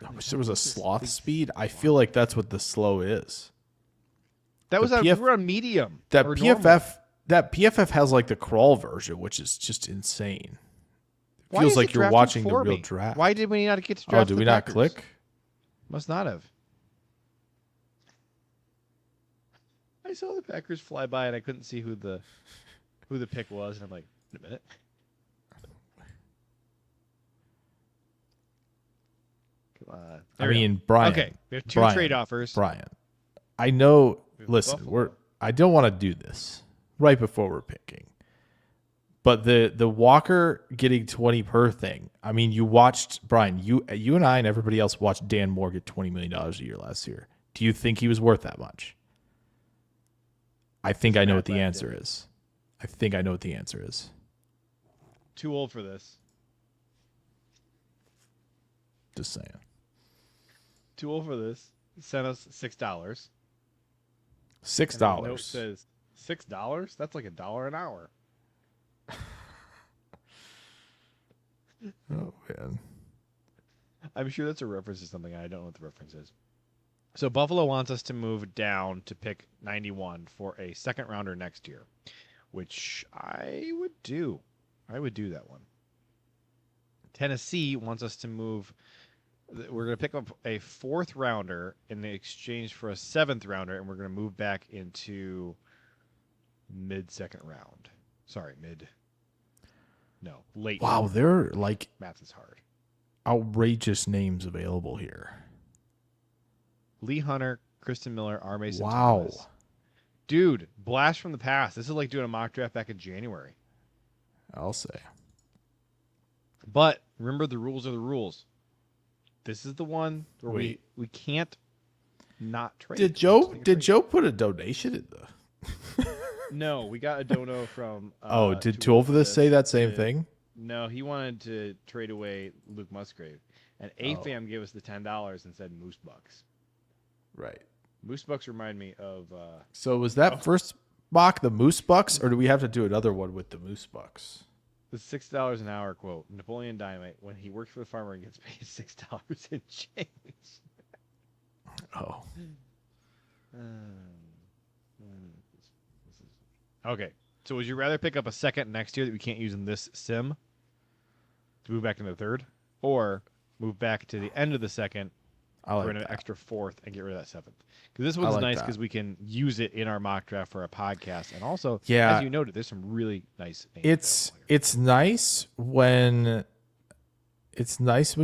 I wish there was a sloth speed. I feel like that's what the slow is. That was we were on medium. That or PFF normal. that PFF has like the crawl version, which is just insane. It Why feels is like it you're drafting watching the for real me? draft. Why did we not get to draft did the we not Packers? click? Must not have. I saw the Packers fly by and I couldn't see who the pick was, and I'm like, wait a minute. Come on. I mean, Brian. Okay, we have 2 Brian, trade offers. Brian, I know. have Listen, Buffalo. I don't want to do this right before we're picking, but the Walker getting 20 per thing. I mean, you watched Brian. You and I and everybody else watched Dan Moore get $20 million a year last year. Do you think he was worth that much? I think I know what the answer is. I think I know what the answer is. Too old for this. Just saying. Too old for this. Sent us $6. $6. And the note says $6. That's like $1 an hour. Oh man. I'm sure that's a reference to something. I don't know what the reference is. So Buffalo wants us to move down to pick 91 for a 2nd rounder next year, which I would do. I would do that one. Tennessee wants us to move. We're going to pick up a 4th rounder in exchange for a 7th rounder, and we're going to move back into mid-2nd round. Sorry, late. Wow, they're like Math is hard. outrageous names available here. Lee Hunter, Kristen Miller, R. Mason Wow. Thomas. Dude, blast from the past. This is like doing a mock draft back in January. I'll say. But remember, the rules are the rules. This is the one where we can't not trade. Did Joe put a donation in the? No, we got a dono from. Did Tool for this say that same thing? No, he wanted to trade away Luke Musgrave, and AFAM gave us the $10 and said Moose Bucks. Right. Moose Bucks remind me of. So was that first mock the Moose Bucks, or do we have to do another one with the Moose Bucks? The $6 an hour quote. Napoleon Dynamite, when he works for the farmer and gets paid $6 in change. Oh. Okay. So would you rather pick up a second next year that we can't use in this sim to move back into the third, or move back to the end of the second for an extra fourth and get rid of that seventh? Because this one's nice because we can use it in our mock draft for a podcast, and also, as you noted, there's some really nice names. It's nice when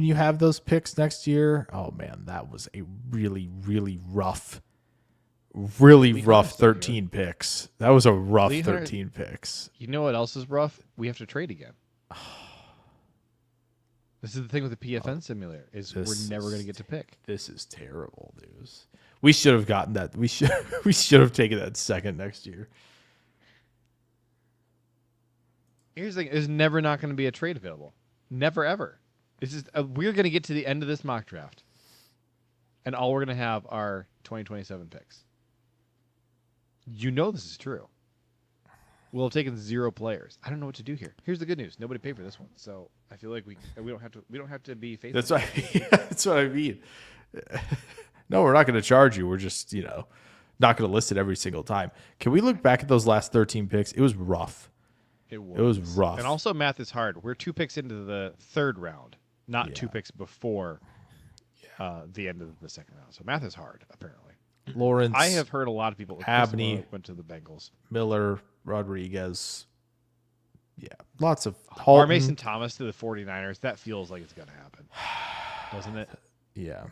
you have those picks next year. Oh man, that was a really rough 13 picks. That was a rough 13 picks. You know what else is rough? We have to trade again. This is the thing with the PFN simulator is we're never going to get to pick. This is terrible, dudes. We should have gotten that. We should have taken that second next year. Here's the thing: there's never not going to be a trade available. Never ever. This is we're going to get to the end of this mock draft, and all we're going to have are 2027 picks. You know this is true. We'll have taken 0 players. I don't know what to do here. Here's the good news: nobody paid for this one, so I feel like we don't have to be faithful. That's what I mean. No, we're not going to charge you. We're just not going to list it every single time. Can we look back at those last 13 picks? It was rough. It was rough. And also, math is hard. We're 2 picks into the third round, not 2 picks before the end of the second round. So math is hard, apparently. Lawrence, I have heard a lot of people. Abney went to the Bengals. Miller, Rodriguez. Yeah, lots of Our Mason Thomas to the 49ers. That feels like it's going to happen, doesn't it? Yeah.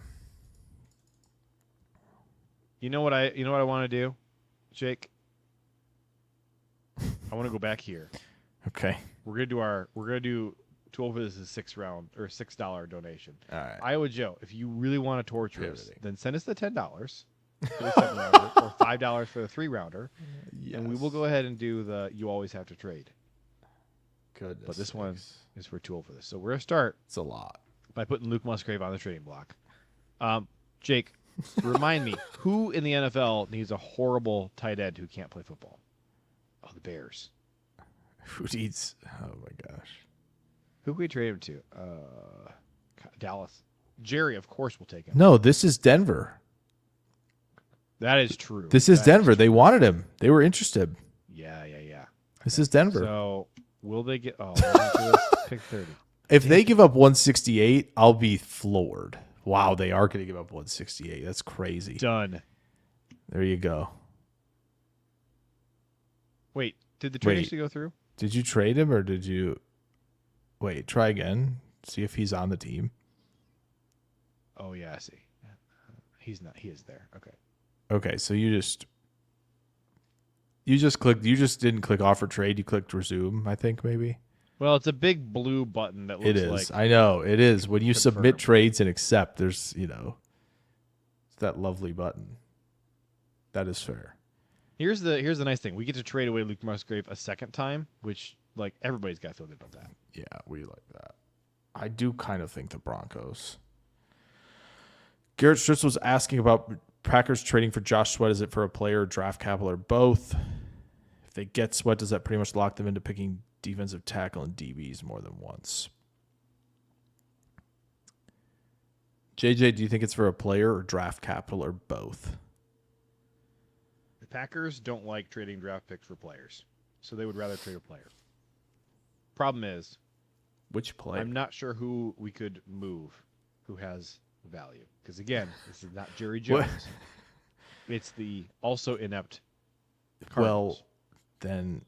You know what I want to do, Jake? I want to go back here. Okay. We're gonna do 12 of this is $6 donation. All right. Iowa Joe, if you really want to torture us, then send us the $10 for the 7-rounder or $5 for the 3-rounder, and we will go ahead and do the you always have to trade. Goodness. But this one is for 2 for this. So we're gonna start. It's a lot by putting Luke Musgrave on the trading block. Jake, remind me, who in the NFL needs a horrible tight end who can't play football? Oh, the Bears. Who needs? Oh my gosh. Who can we trade him to? Dallas. Jerry, of course, will take him. No, this is Denver. That is true. This is Denver. They wanted him. They were interested. Yeah. This is Denver. So will they get? Oh, pick 30. If they give up 168, I'll be floored. Wow, they are going to give up 168. That's crazy. Done. There you go. Wait, did the trade actually go through? Did you trade him or did you? Wait, try again. See if he's on the team. Oh yeah, I see. He's not. He is there. Okay. Okay, so you just clicked. You just didn't click offer trade. You clicked resume. I think maybe. Well, it's a big blue button that looks it is. like. I know it is. When you submit trades and accept, there's it's that lovely button. That is fair. Here's the nice thing. We get to trade away Luke Musgrave a second time, which everybody's got to feel good about that. Yeah, we like that. I do kind of think the Broncos. Garrett Stritz was asking about Packers trading for Josh Sweat. Is it for a player, draft capital, or both? If they get Sweat, does that pretty much lock them into picking defensive tackle and DBs more than once? JJ, do you think it's for a player or draft capital or both? The Packers don't like trading draft picks for players, so they would rather trade a player. Problem is, which player? I'm not sure who we could move who has value. Because again, this is not Jerry Jones. It's the also inept Cardinals. Well, then,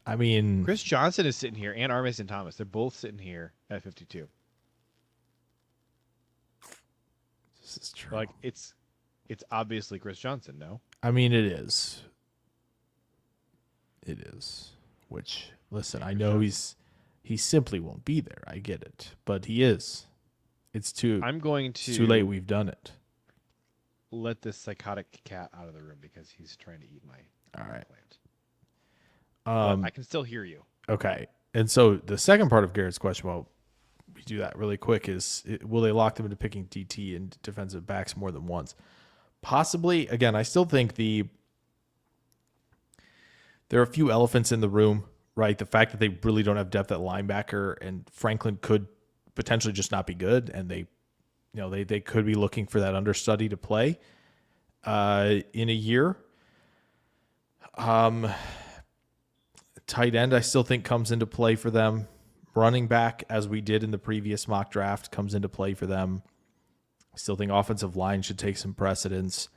I mean, Chris Johnson is sitting here and Mason Thomas. They're both sitting here at 52. This is true. It's obviously Chris Johnson, no? I mean, it is. It is. Which, listen, I know he simply won't be there. I get it, but he is. It's too. I'm going to. It's too late. We've done it. Let this psychotic cat out of the room because he's trying to eat my. All right. Plant. I can still hear you. Okay, and so the second part of Garrett's question, well, we do that really quick. Is will they lock them into picking DT and defensive backs more than once? Possibly. Again, I still think there are a few elephants in the room, right? The fact that they really don't have depth at linebacker, and Franklin could potentially just not be good, and they could be looking for that understudy to play in a year. Tight end, I still think comes into play for them. Running back, as we did in the previous mock draft, comes into play for them. I still think offensive line should take some precedence.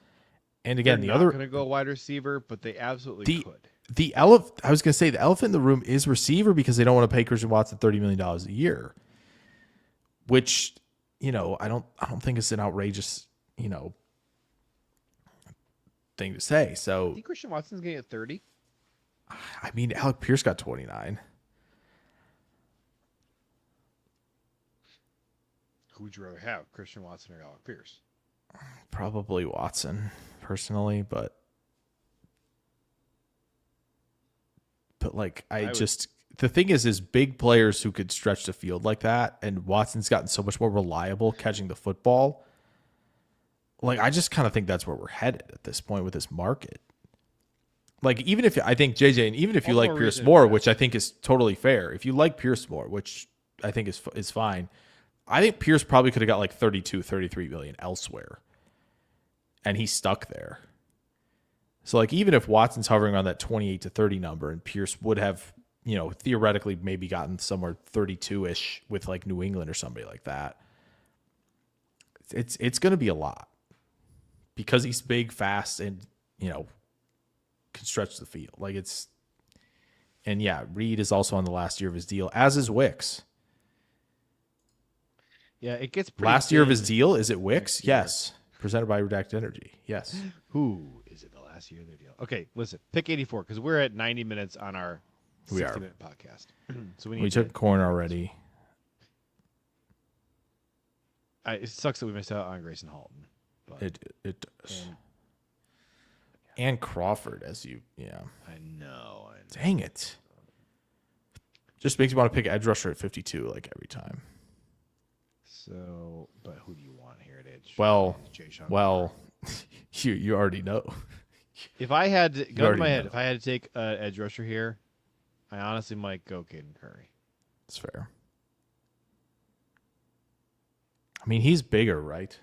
And again, They're not going to go wide receiver, but they absolutely could. I was going to say the elephant in the room is receiver, because they don't want to pay Christian Watson $30 million a year, which, I don't think it's an outrageous, thing to say. So I think Christian Watson's going to get 30. I mean, Alec Pierce got 29. Who would you rather have, Christian Watson or Alec Pierce? Probably Watson, personally, but like the thing is big players who could stretch the field like that, and Watson's gotten so much more reliable catching the football. Like, I just kind of think that's where we're headed at this point with this market. Like, even if I think JJ, and even if you like Pierce more, which I think is totally fair, if you like Pierce more, which I think is fine, I think Pierce probably could have got like 32, 33 million elsewhere, and he's stuck there. So, like, even if Watson's hovering around that 28 to 30 number, and Pierce would have, theoretically maybe gotten somewhere 32-ish with like New England or somebody like that, it's going to be a lot, because he's big, fast, and can stretch the field. Like, and yeah, Reed is also on the last year of his deal, as is Wicks. Yeah, it gets pretty last year of his deal. Is it Wicks? Yes. Presented by Redacted Energy. Yes. Who is it? The last year of their deal. Okay, listen. Pick 84, because we're at 90 minutes on our 60-minute podcast. So we took corn already. It sucks that we missed out on Grayson Halton. But, it does. And Crawford, I know. Dang it. Just makes me want to pick edge rusher at 52 like every time. So, but who do you want here at edge? Well, you already know. If I had to go to my head, if I had to take an edge rusher here, I honestly might go Caden Curry. That's fair. I mean, he's bigger, right?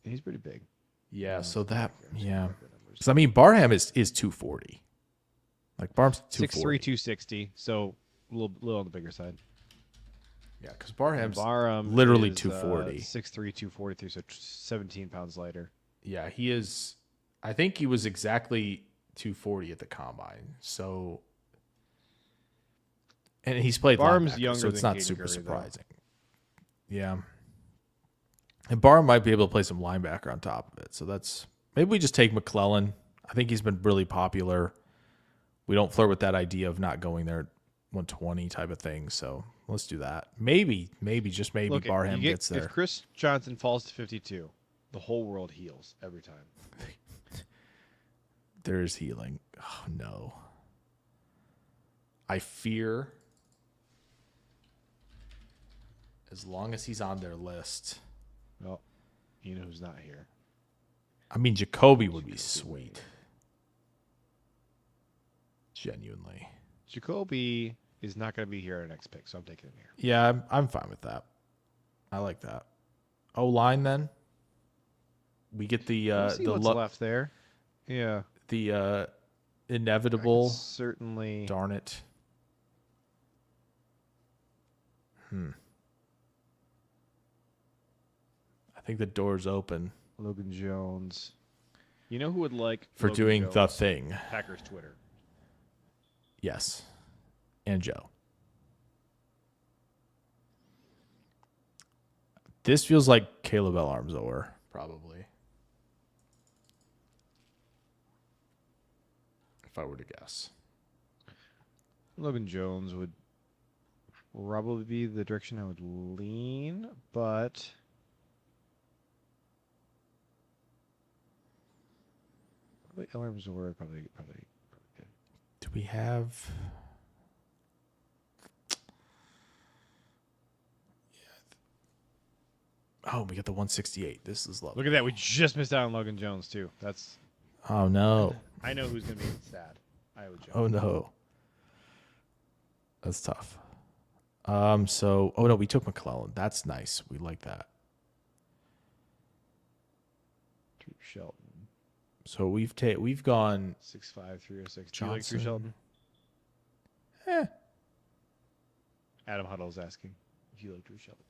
He's pretty big. Yeah, so that, yeah. Because, I mean, Barham is 240. Like, Barham's 240. 6'3", 260, so a little on the bigger side. Yeah, because Barham's Barham literally is, 240. 6'3", 243, so 17 pounds lighter. Yeah, he is. I think he was exactly 240 at the combine. So, and he's played Barham's linebacker, younger so it's than not Caden super Curry, surprising. Yeah. And Barham might be able to play some linebacker on top of it. So maybe we just take McClellan. I think he's been really popular. We don't flirt with that idea of not going there at 120 type of thing. So let's do that. Maybe, just maybe Look, Barham gets there. If Chris Johnson falls to 52, the whole world heals every time. There is healing. Oh, no. I fear, as long as he's on their list. Well, you know who's not here. I mean, Jacoby would be sweet. Genuinely. Jacoby is not going to be here at our next pick, so I'm taking him here. Yeah, I'm fine with that. I like that. O-line, then. We get the what's left there. Yeah. The inevitable. Certainly. Darn it. I think the door's open. Logan Jones. You know who would like for Logan doing Jones? the thing? Packers Twitter. Yes. And Joe. This feels like Caleb Elarmzor, probably. If I were to guess. Logan Jones would probably be the direction I would lean, but Elarmzor probably good. Do we have? Oh, we got the 168. This is lovely. Look at that. We just missed out on Logan Jones, too. That's. Oh, no. I know who's going to be sad. Iowa Jones. Oh no, that's tough. So no, we took McClellan. That's nice. We like that. Drew Shelton. So we've gone 6'5", 306. Johnson. Do you like Drew Shelton? Eh. Adam Huddle's asking if you like Drew Shelton.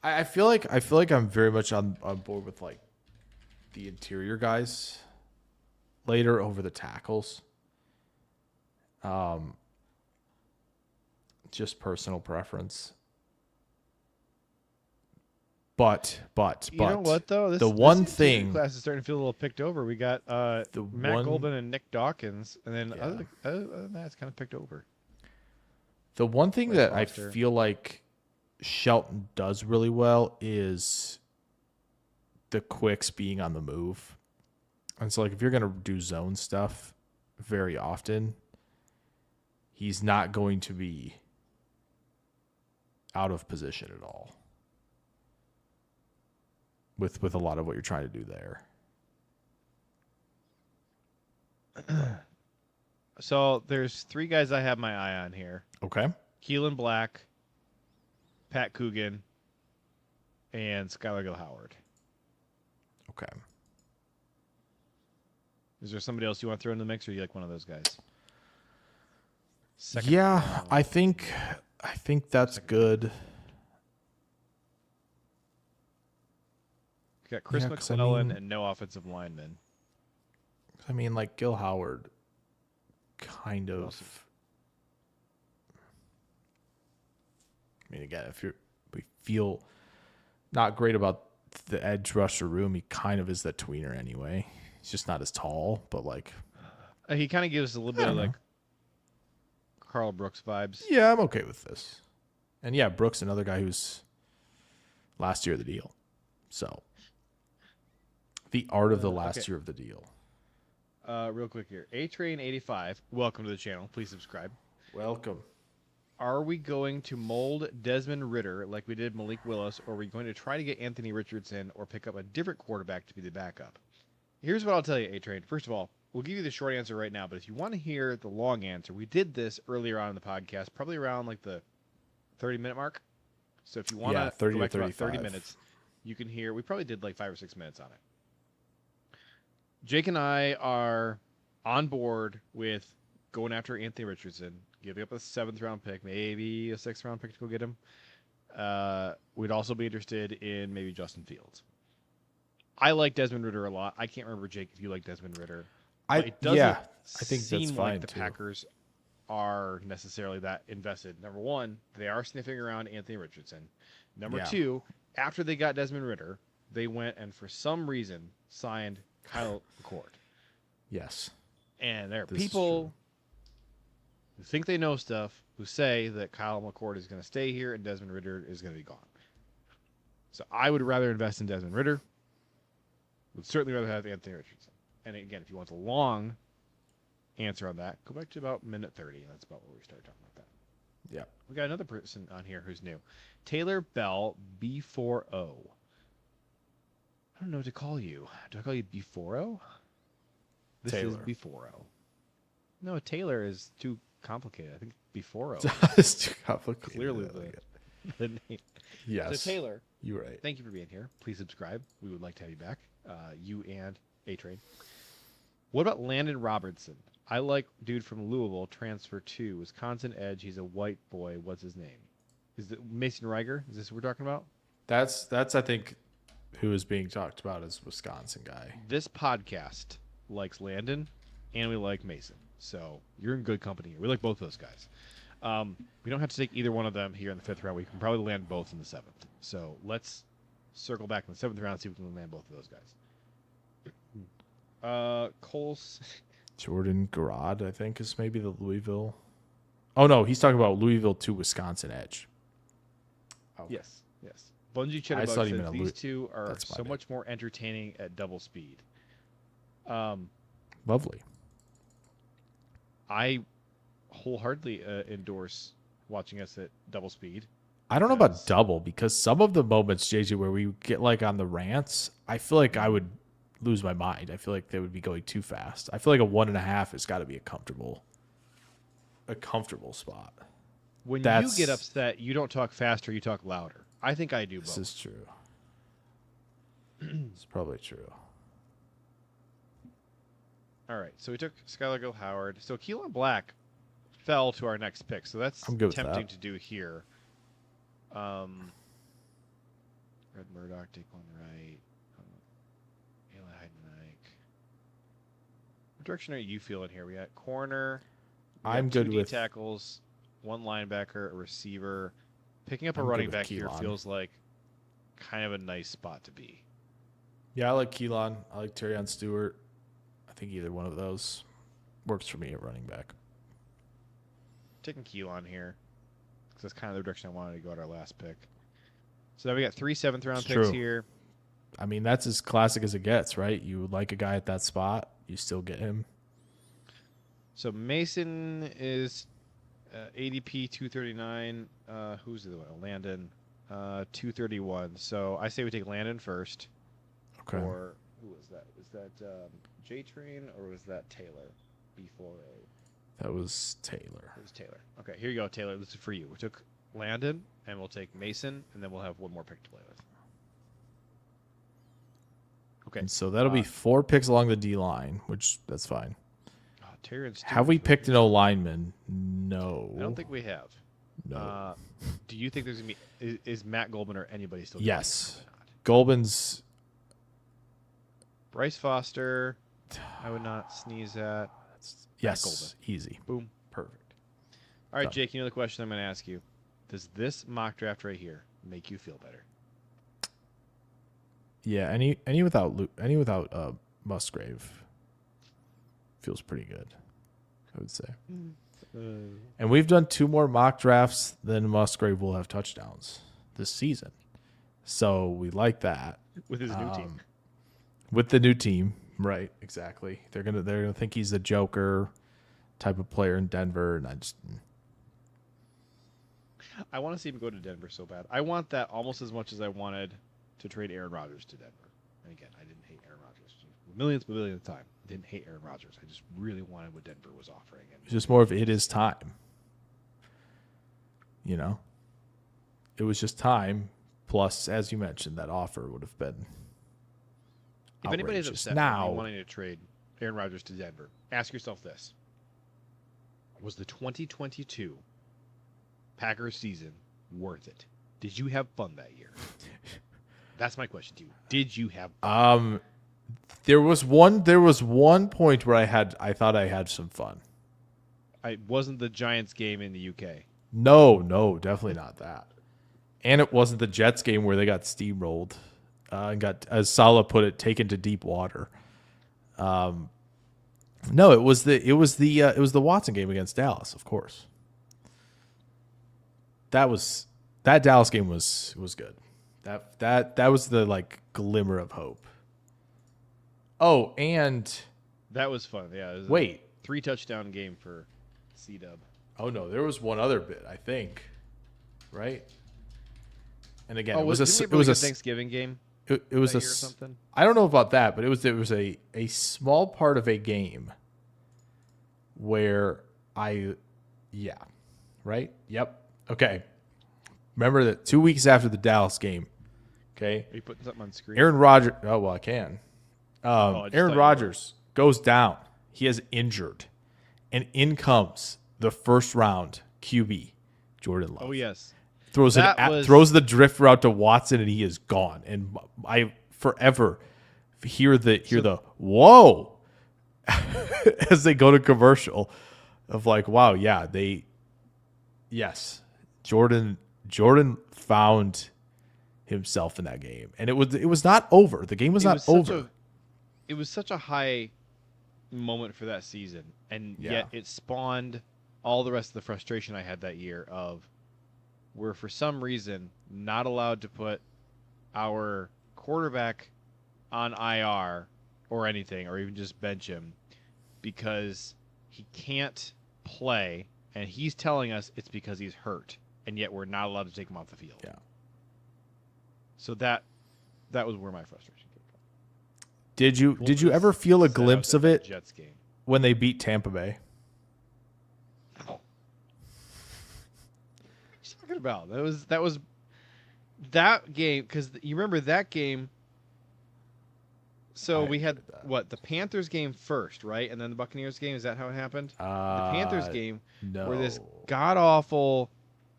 I feel like I'm very much on board with like the interior guys later over the tackles. Just personal preference. But You know what though? The one thing class is starting to feel a little picked over. We got Matt Golden and Nick Dawkins, and then other than that, it's kind of picked over. The one thing that I feel like Shelton does really well is the quicks being on the move. And so, like, if you're going to do zone stuff very often, he's not going to be out of position at all with a lot of what you're trying to do there. So there's 3 guys I have my eye on here. Okay. Keelan Black, Pat Coogan, and Skylar Gill-Howard. Okay. Is there somebody else you want to throw in the mix, or you like one of those guys? I think that's good. You got Chris McClellan and no offensive lineman. I mean, like Gil Howard, kind of. I mean, again, we feel not great about the edge rusher room, he kind of is that tweener anyway. He's just not as tall, but like he kind of gives a little bit of like Carl Brooks vibes. Yeah, I'm okay with this. And yeah, Brooks, another guy who's last year of the deal. So the art of the last year of the deal. Real quick here. A-Train85, welcome to the channel. Please subscribe. Welcome. Are we going to mold Desmond Ridder like we did Malik Willis, or are we going to try to get Anthony Richardson or pick up a different quarterback to be the backup? Here's what I'll tell you, A-Train. First of all, we'll give you the short answer right now, but if you want to hear the long answer, we did this earlier on in the podcast, probably around like the 30-minute mark. So if you want to 30 go or back to about 35. 30 minutes, you can hear. We probably did like 5 or 6 minutes on it. Jake and I are on board with going after Anthony Richardson, giving up a 7th-round pick, maybe a 6th-round pick to go get him. We'd also be interested in maybe Justin Fields. I like Desmond Ridder a lot. I can't remember, Jake, if you like Desmond Ridder. It doesn't I think seem that's fine like the too. Packers are necessarily that invested. Number one, they are sniffing around Anthony Richardson. Number two, after they got Desmond Ridder, they went and for some reason signed Kyle McCord. Yes. And there are people who think they know stuff who say that Kyle McCord is going to stay here and Desmond Ridder is going to be gone. So I would rather invest in Desmond Ridder. Would certainly rather have Anthony Richardson. And again, if you want a long answer on that, go back to about minute 30. And that's about where we started talking about that. Yeah. We got another person on here who's new. Taylor Bell, B40. I don't know what to call you. Do I call you B40? This Taylor. is B40. No, Taylor is too complicated. I think B40. It's too complicated. Clearly the name. Yes. So Taylor, you're right. thank you for being here. Please subscribe. We would like to have you back. You and A-Train. What about Landon Robertson? I like dude from Louisville, transfer to Wisconsin edge. He's a white boy. What's his name? Is it Mason Riger? Is this what we're talking about? That's I think who is being talked about as Wisconsin guy. This podcast likes Landon, and we like Mason. So you're in good company here. We like both those guys. We don't have to take either one of them here in the 5th round. We can probably land both in the 7th. So let's circle back in the 7th round and see if we can land both of those guys. Coles. Jordan Garrod, I think, is maybe the Louisville. Oh, no, he's talking about Louisville to Wisconsin edge. Okay. Yes. Bungie Cheddarbug says these two are so much more entertaining at double speed. Lovely. I wholeheartedly endorse watching us at double speed. I don't know about double because some of the moments, JJ, where we get like on the rants, I feel like I would lose my mind. I feel like they would be going too fast. I feel like a 1.5 has got to be a comfortable spot. When you get upset, you don't talk faster, you talk louder. I think I do both. This is true. It's probably true. All right, so we took Skylar Gill Howard. So Keelan Black fell to our next pick, so that's tempting to do here. Red Murdoch, Daquan Wright, Eli Heidenreich. What direction are you feeling here? We got corner. I'm good with tackles, one linebacker, a receiver. Picking up a running back here feels like kind of a nice spot to be. Yeah, I like Keelan. I like Terrion Stewart. I think either one of those works for me at running back. Taking Keelan here because that's kind of the direction I wanted to go at our last pick. So now we got 3 7th-round picks here. I mean, that's as classic as it gets, right? You like a guy at that spot, you still get him. So Mason is ADP 239. Who's the other one? Landon 231. So I say we take Landon first. Okay. Or who was that? Was that J-Train or was that Taylor before a... That was Taylor. It was Taylor. Okay, here you go, Taylor. This is for you. We took Landon, and we'll take Mason, and then we'll have one more pick to play with. Okay. And so that'll be 4 picks along the D line, which that's fine. Have we picked an O lineman? No. I don't think we have. No. Do you think there's going to be... Is Matt Goldman or anybody still... Yes. Goldman's... Bryce Foster, I would not sneeze at. Yes, easy. Boom. Perfect. All right, Jake, you know the question I'm going to ask you. Does this mock draft right here make you feel better? Yeah, any without Musgrave feels pretty good, I would say. And we've done 2 more mock drafts than Musgrave will have touchdowns this season. So we like that. With his new team. With the new team, right? Exactly. They're gonna think he's the Joker type of player in Denver, and I want to see him go to Denver so bad. I want that almost as much as I wanted to trade Aaron Rodgers to Denver. And again, I didn't hate Aaron Rodgers millions of the time. I didn't hate Aaron Rodgers. I just really wanted what Denver was offering. It's just more of it is time. You know, it was just time. Plus, as you mentioned, that offer would have been. If anybody's upset now wanting to trade Aaron Rodgers to Denver, ask yourself this. Was the 2022 Packers season worth it? Did you have fun that year? That's my question to you. Did you have fun? There was one point where I thought I had some fun. It wasn't the Giants game in the UK. No, definitely not that. And it wasn't the Jets game where they got steamrolled. And got, as Saleh put it, taken to deep water. No, it was the Watson game against Dallas, of course. That Dallas game was good. That was the glimmer of hope. Oh, and that was fun. Yeah. It was wait, 3 touchdown game for C-Dub. Oh no, there was one other bit, I think. Right? And again, it was a Thanksgiving game. It was or something. I don't know about that, but it was a small part of a game where right? Yep. Okay. Remember that 2 weeks after the Dallas game. Okay. Are you putting something on screen? Aaron Rodgers. Oh well, I can. Aaron Rodgers goes down. He is injured, and in comes the first round QB, Jordan Love. Oh yes. Throws the drift route to Watson, and he is gone. And I forever hear the whoa as they go to commercial of wow, yeah, Jordan found himself in that game, and it was not over. The game was not over. It was such a high moment for that season, and yet it spawned all the rest of the frustration I had that year of. We're for some reason not allowed to put our quarterback on IR or anything, or even just bench him because he can't play, and he's telling us it's because he's hurt, and yet we're not allowed to take him off the field. Yeah. So that was where my frustration came from. Did you ever feel a glimpse of it Jets game when they beat Tampa Bay? What are you talking about? That was that game, because you remember that game. So we had the Panthers game first, right? And then the Buccaneers game. Is that how it happened? The Panthers game, where this god awful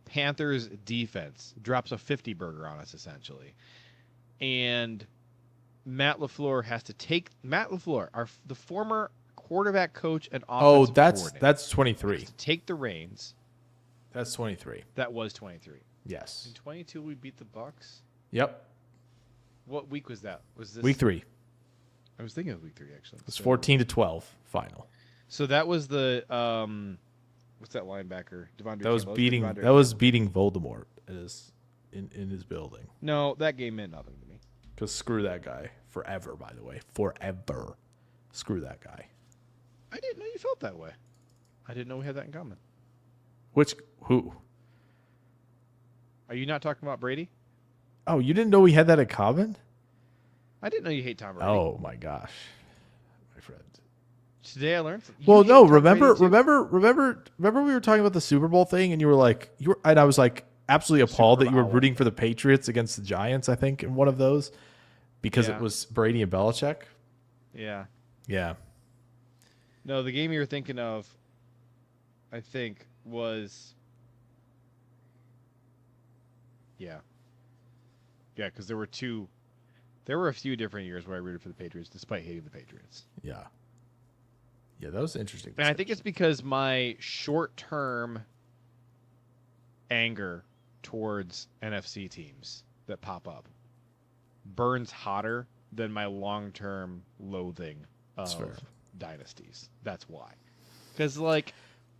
Panthers defense drops a 50 burger on us essentially, and Matt LaFleur has to take the former quarterback coach and offensive coordinator. That's 23. Has to take the reins. That's 23. That was 23. Yes. In 22 we beat the Bucs. Yep. What week was that? Was this week 3? I was thinking of week 3 actually. It was 14-12 final. So that was the what's that linebacker? That was beating Voldemort in his building. No, that game meant nothing to me. Because screw that guy forever. By the way, forever. Screw that guy. I didn't know you felt that way. I didn't know we had that in common. Who? Are you not talking about Brady? Oh, you didn't know we had that in common? I didn't know you hate Tom Brady. Oh my gosh, my friend. Today I learned. Well, no, remember we were talking about the Super Bowl thing, and and I was like absolutely appalled that you were rooting for the Patriots against the Giants. I think in one of those because it was Brady and Belichick. Yeah. Yeah. No, the game you were thinking of, I think, was. Yeah. Yeah, because there were a few different years where I rooted for the Patriots despite hating the Patriots. Yeah. Yeah, that was interesting. And I think it's because my short-term anger towards NFC teams that pop up burns hotter than my long-term loathing of dynasties. That's why. Because,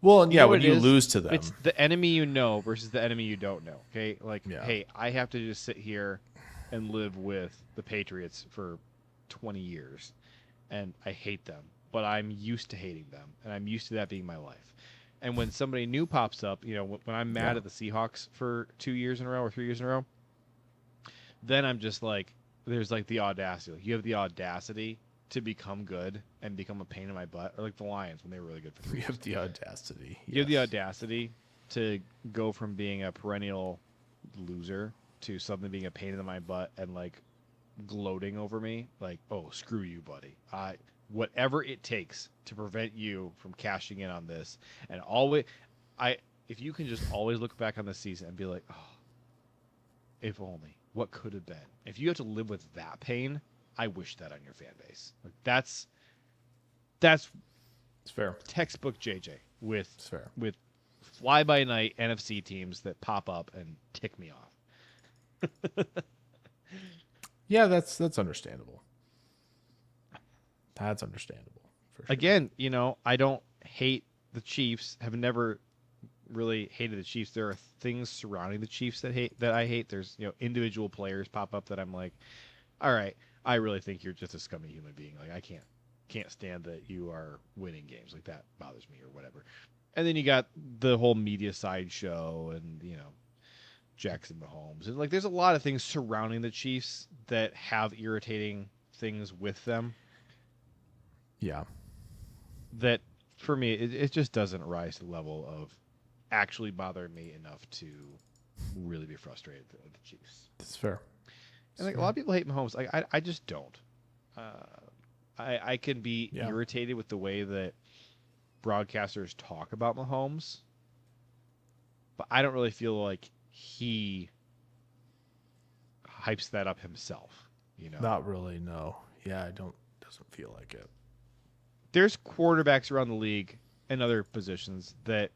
when you lose to them, it's the enemy you know versus the enemy you don't know. Okay, hey, I have to just sit here and live with the Patriots for 20 years, and I hate them, but I'm used to hating them, and I'm used to that being my life. And when somebody new pops up, when I'm mad at the Seahawks for 2 years in a row or 3 years in a row, then I'm just there's the audacity. You have the audacity to become good and become a pain in my butt, or like the Lions when they were really good for 3 years. You have the audacity. You have the audacity to go from being a perennial loser to something being a pain in my butt and gloating over me, oh, screw you, buddy. Whatever it takes to prevent you from cashing in on this, and if you can just always look back on the season and be like, oh, if only, what could have been. If you have to live with that pain, I wish that on your fan base. That's it's fair. Textbook JJ with fly by night NFC teams that pop up and tick me off. Yeah, that's understandable. That's understandable. For sure. Again, I don't hate the Chiefs. Have never really hated the Chiefs. There are things surrounding the Chiefs that I hate. There's individual players pop up that I'm like, all right, I really think you're just a scummy human being. I can't stand that you are winning games. That bothers me or whatever. And then you got the whole media sideshow and Jackson Mahomes, and there's a lot of things surrounding the Chiefs that have irritating things with them. Yeah. That for me, it just doesn't rise to the level of actually bothering me enough to really be frustrated with the Chiefs. That's fair. And a lot of people hate Mahomes. I just don't. I can be irritated with the way that broadcasters talk about Mahomes, but I don't really feel like he hypes that up himself. Not really. No. Yeah, doesn't feel like it. There's quarterbacks around the league and other positions that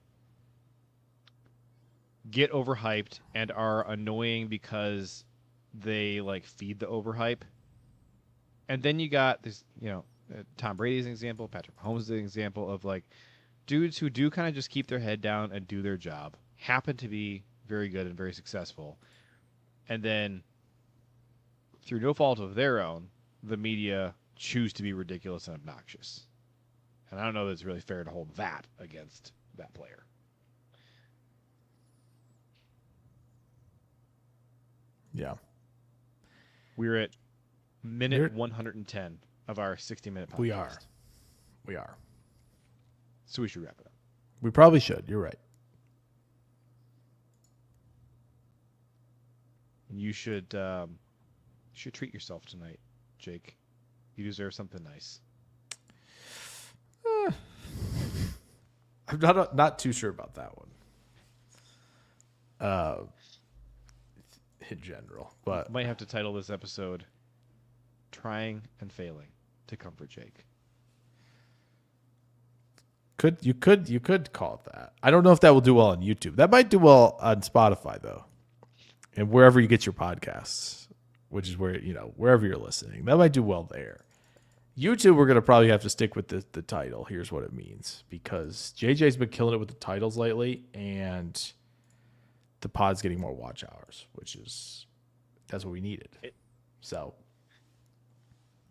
get overhyped and are annoying because they feed the overhype. And then you got this, Tom Brady's an example, Patrick Mahomes is an example of dudes who do kind of just keep their head down and do their job, happen to be very good and very successful. And then through no fault of their own, the media choose to be ridiculous and obnoxious. And I don't know that it's really fair to hold that against that player. Yeah. We're at minute 110 of our 60-minute podcast. We are. So we should wrap it up. We probably should. You're right. You should treat yourself tonight, Jake. You deserve something nice. I'm not too sure about that one. In general, but Might have to title this episode "Trying and Failing to Comfort Jake." You could call it that. I don't know if that will do well on YouTube. That might do well on Spotify though, and wherever you get your podcasts, which is where wherever you're listening, that might do well there. YouTube, we're gonna probably have to stick with the title. Here's what it means, because JJ's been killing it with the titles lately, and the pod's getting more watch hours, that's what we needed. So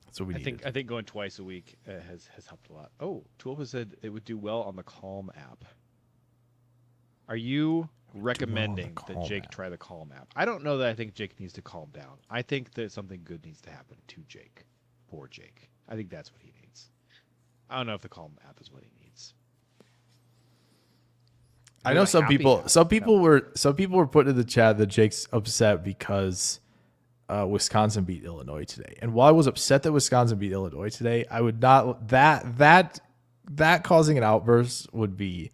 that's what we needed. I think going twice a week has helped a lot. Oh, Tulpa said it would do well on the Calm app. Are you recommending that Jake try the Calm app? I don't know that I think Jake needs to calm down. I think that something good needs to happen to Jake. Poor Jake. I think that's what he needs. I don't know if the Calm app is what he needs. I know some people were putting in the chat that Jake's upset because Wisconsin beat Illinois today. And while I was upset that Wisconsin beat Illinois today, I would not that causing an outburst would be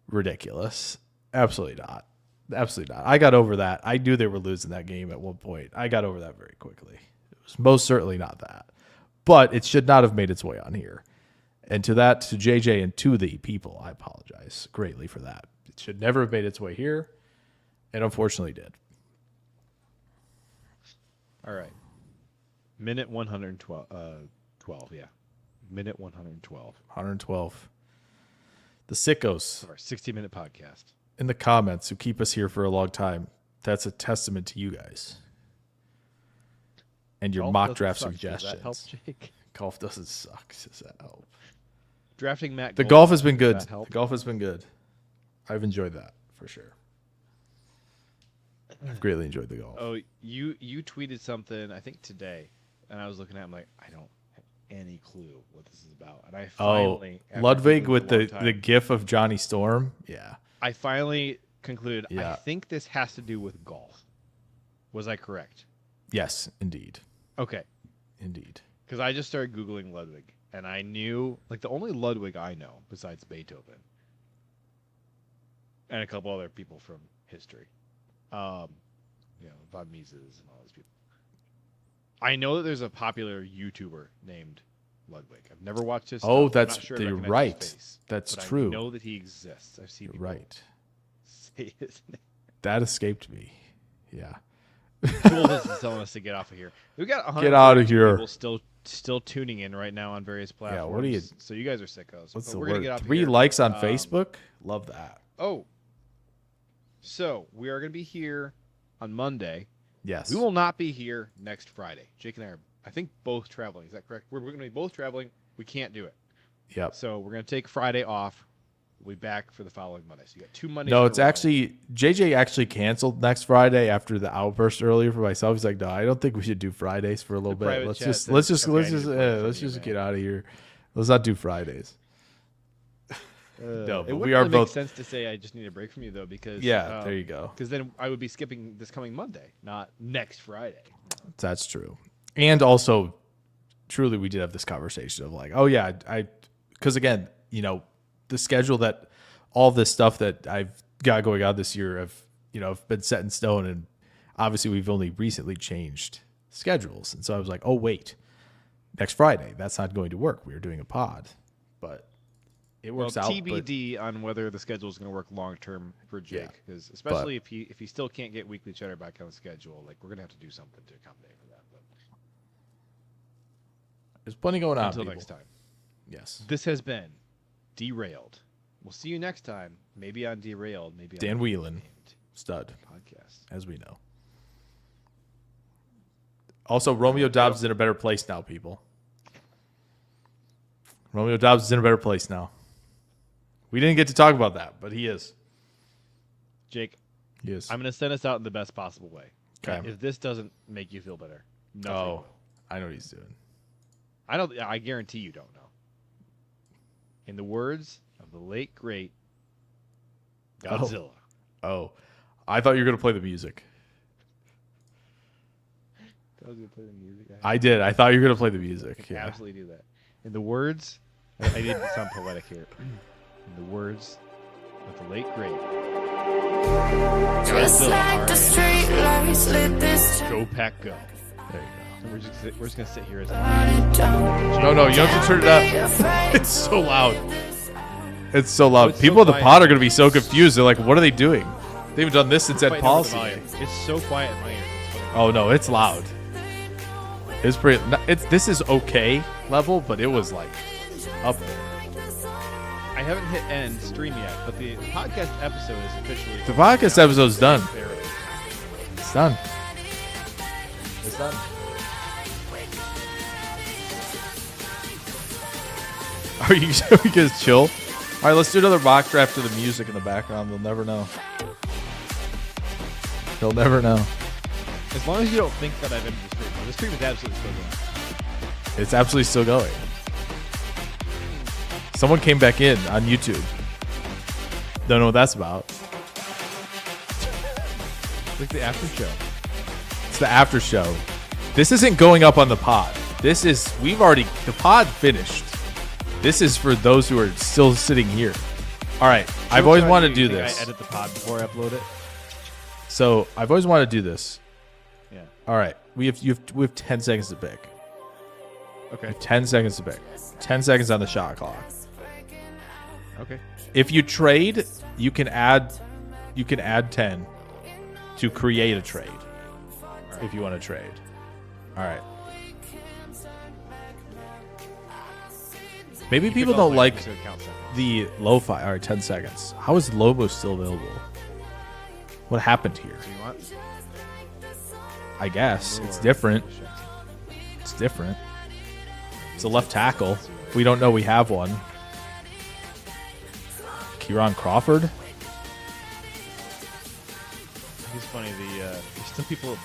ridiculous. Absolutely not. Absolutely not. I got over that. I knew they were losing that game at one point. I got over that very quickly. It was most certainly not that. But it should not have made its way on here. And to JJ and to the people, I apologize greatly for that. It should never have made its way here, and unfortunately did. All right. Minute 112. 12, yeah. Minute 112. 112. The sickos Of our 60-minute podcast. in the comments who keep us here for a long time, that's a testament to you guys. And your Golf mock doesn't draft suck. suggestions. Does that help, Jake? Golf doesn't suck. Does that help? Drafting Matt. The Gold, golf has been good. does that help? The golf has been good. I've enjoyed that for sure. I've greatly enjoyed the golf. Oh, you tweeted something, I think today, and I was looking at it, I'm like, I don't have any clue what this is about. And I finally... after Ludwig Googling with a long the time, gif of Johnny Storm. Yeah. I finally concluded, Yeah. I think this has to do with golf. Was I correct? Yes, indeed. Okay. Indeed. Because I just started Googling Ludwig, and I knew, like, the only Ludwig I know, besides Beethoven, and a couple other people from history, Von Mises and all these people. I know that there's a popular YouTuber named Ludwig. I've never watched his stuff. Oh, I'm that's not sure to you're recognize right. his face, That's but true. I know that he exists. I've seen You're people right. say his name. That escaped me. Yeah. Cool, this is telling us to get off of here. We got 100 Get out of here. people still tuning in right now on various platforms. what are you- So you guys are sickos. What's But the we're gonna word? get off of 3 here. likes on Facebook? Love that. Oh, so we are going to be here on Monday. Yes. We will not be here next Friday. Jake and I are, I think, both traveling. Is that correct? We're going to be both traveling. We can't do it. Yep. So we're going to take Friday off. We'll be back for the following Monday. So you got 2 Mondays. No, in a it's row. actually JJ actually canceled next Friday after the outburst earlier for myself. He's like, "No, I don't think we should do Fridays for a little bit. private Let's chat just said, let's just "Okay, I need a break let's from you, just man." get out of here. Let's not do Fridays." No, It but wouldn't we are really both. make sense to say I just need a break from you though, because Yeah, there you go. Because then I would be skipping this coming Monday, not next Friday. That's true. And also, truly, we did have this conversation of like, oh yeah, because again, the schedule that all this stuff that I've got going on this year have been set in stone, and obviously we've only recently changed schedules, and so I was like, oh wait, next Friday, that's not going to work. We are doing a pod, but it works out. TBD on whether the schedule is going to work long term for Jake, because especially if he still can't get weekly cheddar back on the schedule, like we're going to have to do something to accommodate for that. But there's plenty going on. until People. next time, Yes. this has been Derailed. We'll see you next time, maybe on Derailed, maybe Dan on Whelan, stud, podcast. as we know. Also, Romeo Doubs is in a better place now, people. Romeo Doubs is in a better place now. We didn't get to talk about that, but he is. Jake, He is. I'm going to send us out in the best possible way. Okay. If this doesn't make you feel better, nothing will. I know what he's doing. I guarantee you don't know. In the words of the late great Godzilla. Oh. I thought you were gonna play the music. I was gonna play the music. I did. I thought you were gonna play the music. I can Yeah. absolutely do that. In the words, I need to sound poetic here. In the words of the late great Just like the street lights lit this Go Pack Go. There you And we're just gonna sit here as go. No, you have to turn it up. It's so loud. It's so loud. It's so People in the quiet. pod are gonna be so confused. They're like, "What are they doing? They haven't done this since Ed Policy." It's so quiet in my ears. It's funny. Oh no, it's loud. It's pretty. This is okay level, but it was like up there. I haven't hit end stream yet, but the podcast episode is officially. The podcast episode's done. There it is. It's done. It's done. Are you guys chill? All right, let's do another mock draft to the music in the background. They'll never know. They'll never know. As long as you don't think that I've ended the stream. The stream is absolutely still going. It's absolutely still going. Someone came back in on YouTube. Don't know what that's about. It's like the after show. It's the after show. This isn't going up on the pod. The pod finished. This is for those who are still sitting here. All right. I've always wanted to do this. I edit the pod before I upload it. So I've always wanted to do this. Yeah. All right. We have 10 seconds to pick. Okay. 10 seconds to pick. 10 seconds on the shot clock. Okay. If you trade, you can add 10 to create a trade. Right. If you want to trade. All right. Maybe people don't like the lo-fi. All right, 10 seconds. How is Lobo still available? What happened here? So you want? I guess it's different. It's different. It's a left tackle. We don't know we have one. Kieran Crawford. It's funny. There's still people.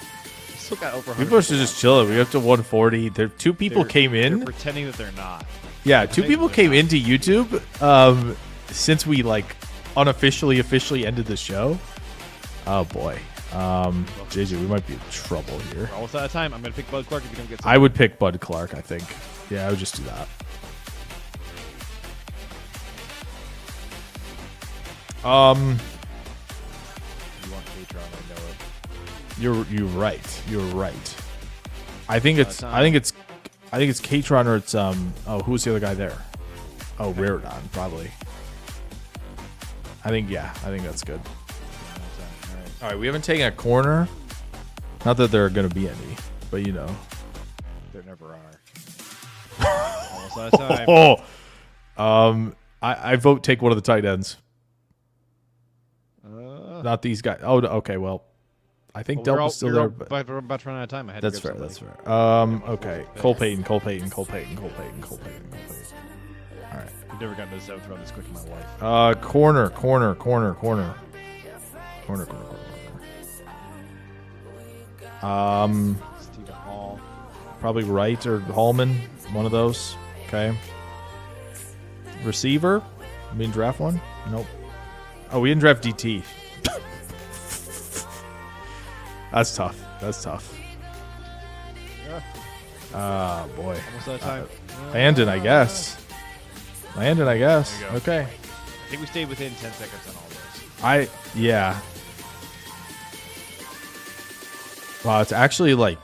Still got over. 100 People are just chilling. We got to 140. There, two people came in. They're pretending that they're not. Yeah, two people came into YouTube since we like officially ended the show. Oh boy, JJ, we might be in trouble here. We're almost out of time. I'm gonna pick Bud Clark if you don't get. I would pick Bud Clark. I think. Yeah, I would just do that. You want Patreon? I know it. You're right. You're right. I think it's Katron or it's who's the other guy there? Oh, Raritan probably. I think that's good. All right, we haven't taken a corner. Not that there are going to be any, but you know. There never are. Almost out of time. I vote take one of the tight ends. Uh, Not these guys. Oh, okay. Well, I think well, Delpa's still there. But we're about to run out of time. I had that's to fair. grab That's somebody. fair. Okay. Cole Payton. All right. I've never gotten to the seventh round this quick in my life. Corner. Stephen Hall. Probably Wright or Hallman. One of those. Okay. Receiver. I mean, draft one. Nope. Oh, we didn't draft DT. That's tough. Ah, boy. Almost out of time. Landon, I guess. There you go. Okay. I think we stayed within 10 seconds on all those. Yeah. Wow, it's actually like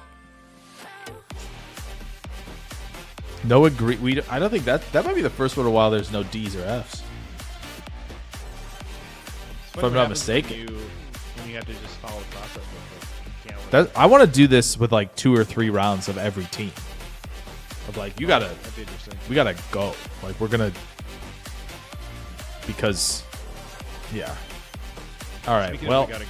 no agree. I don't think that might be the first one in a while. There's no D's or F's. If I'm not mistaken. When you have to just follow the process with it. You can't I want to do this with like 2 or 3 rounds of every team. Of like, you gotta, That'd be interesting. we gotta go. Like we're gonna, because, yeah. All right. Speaking Well, of, we gotta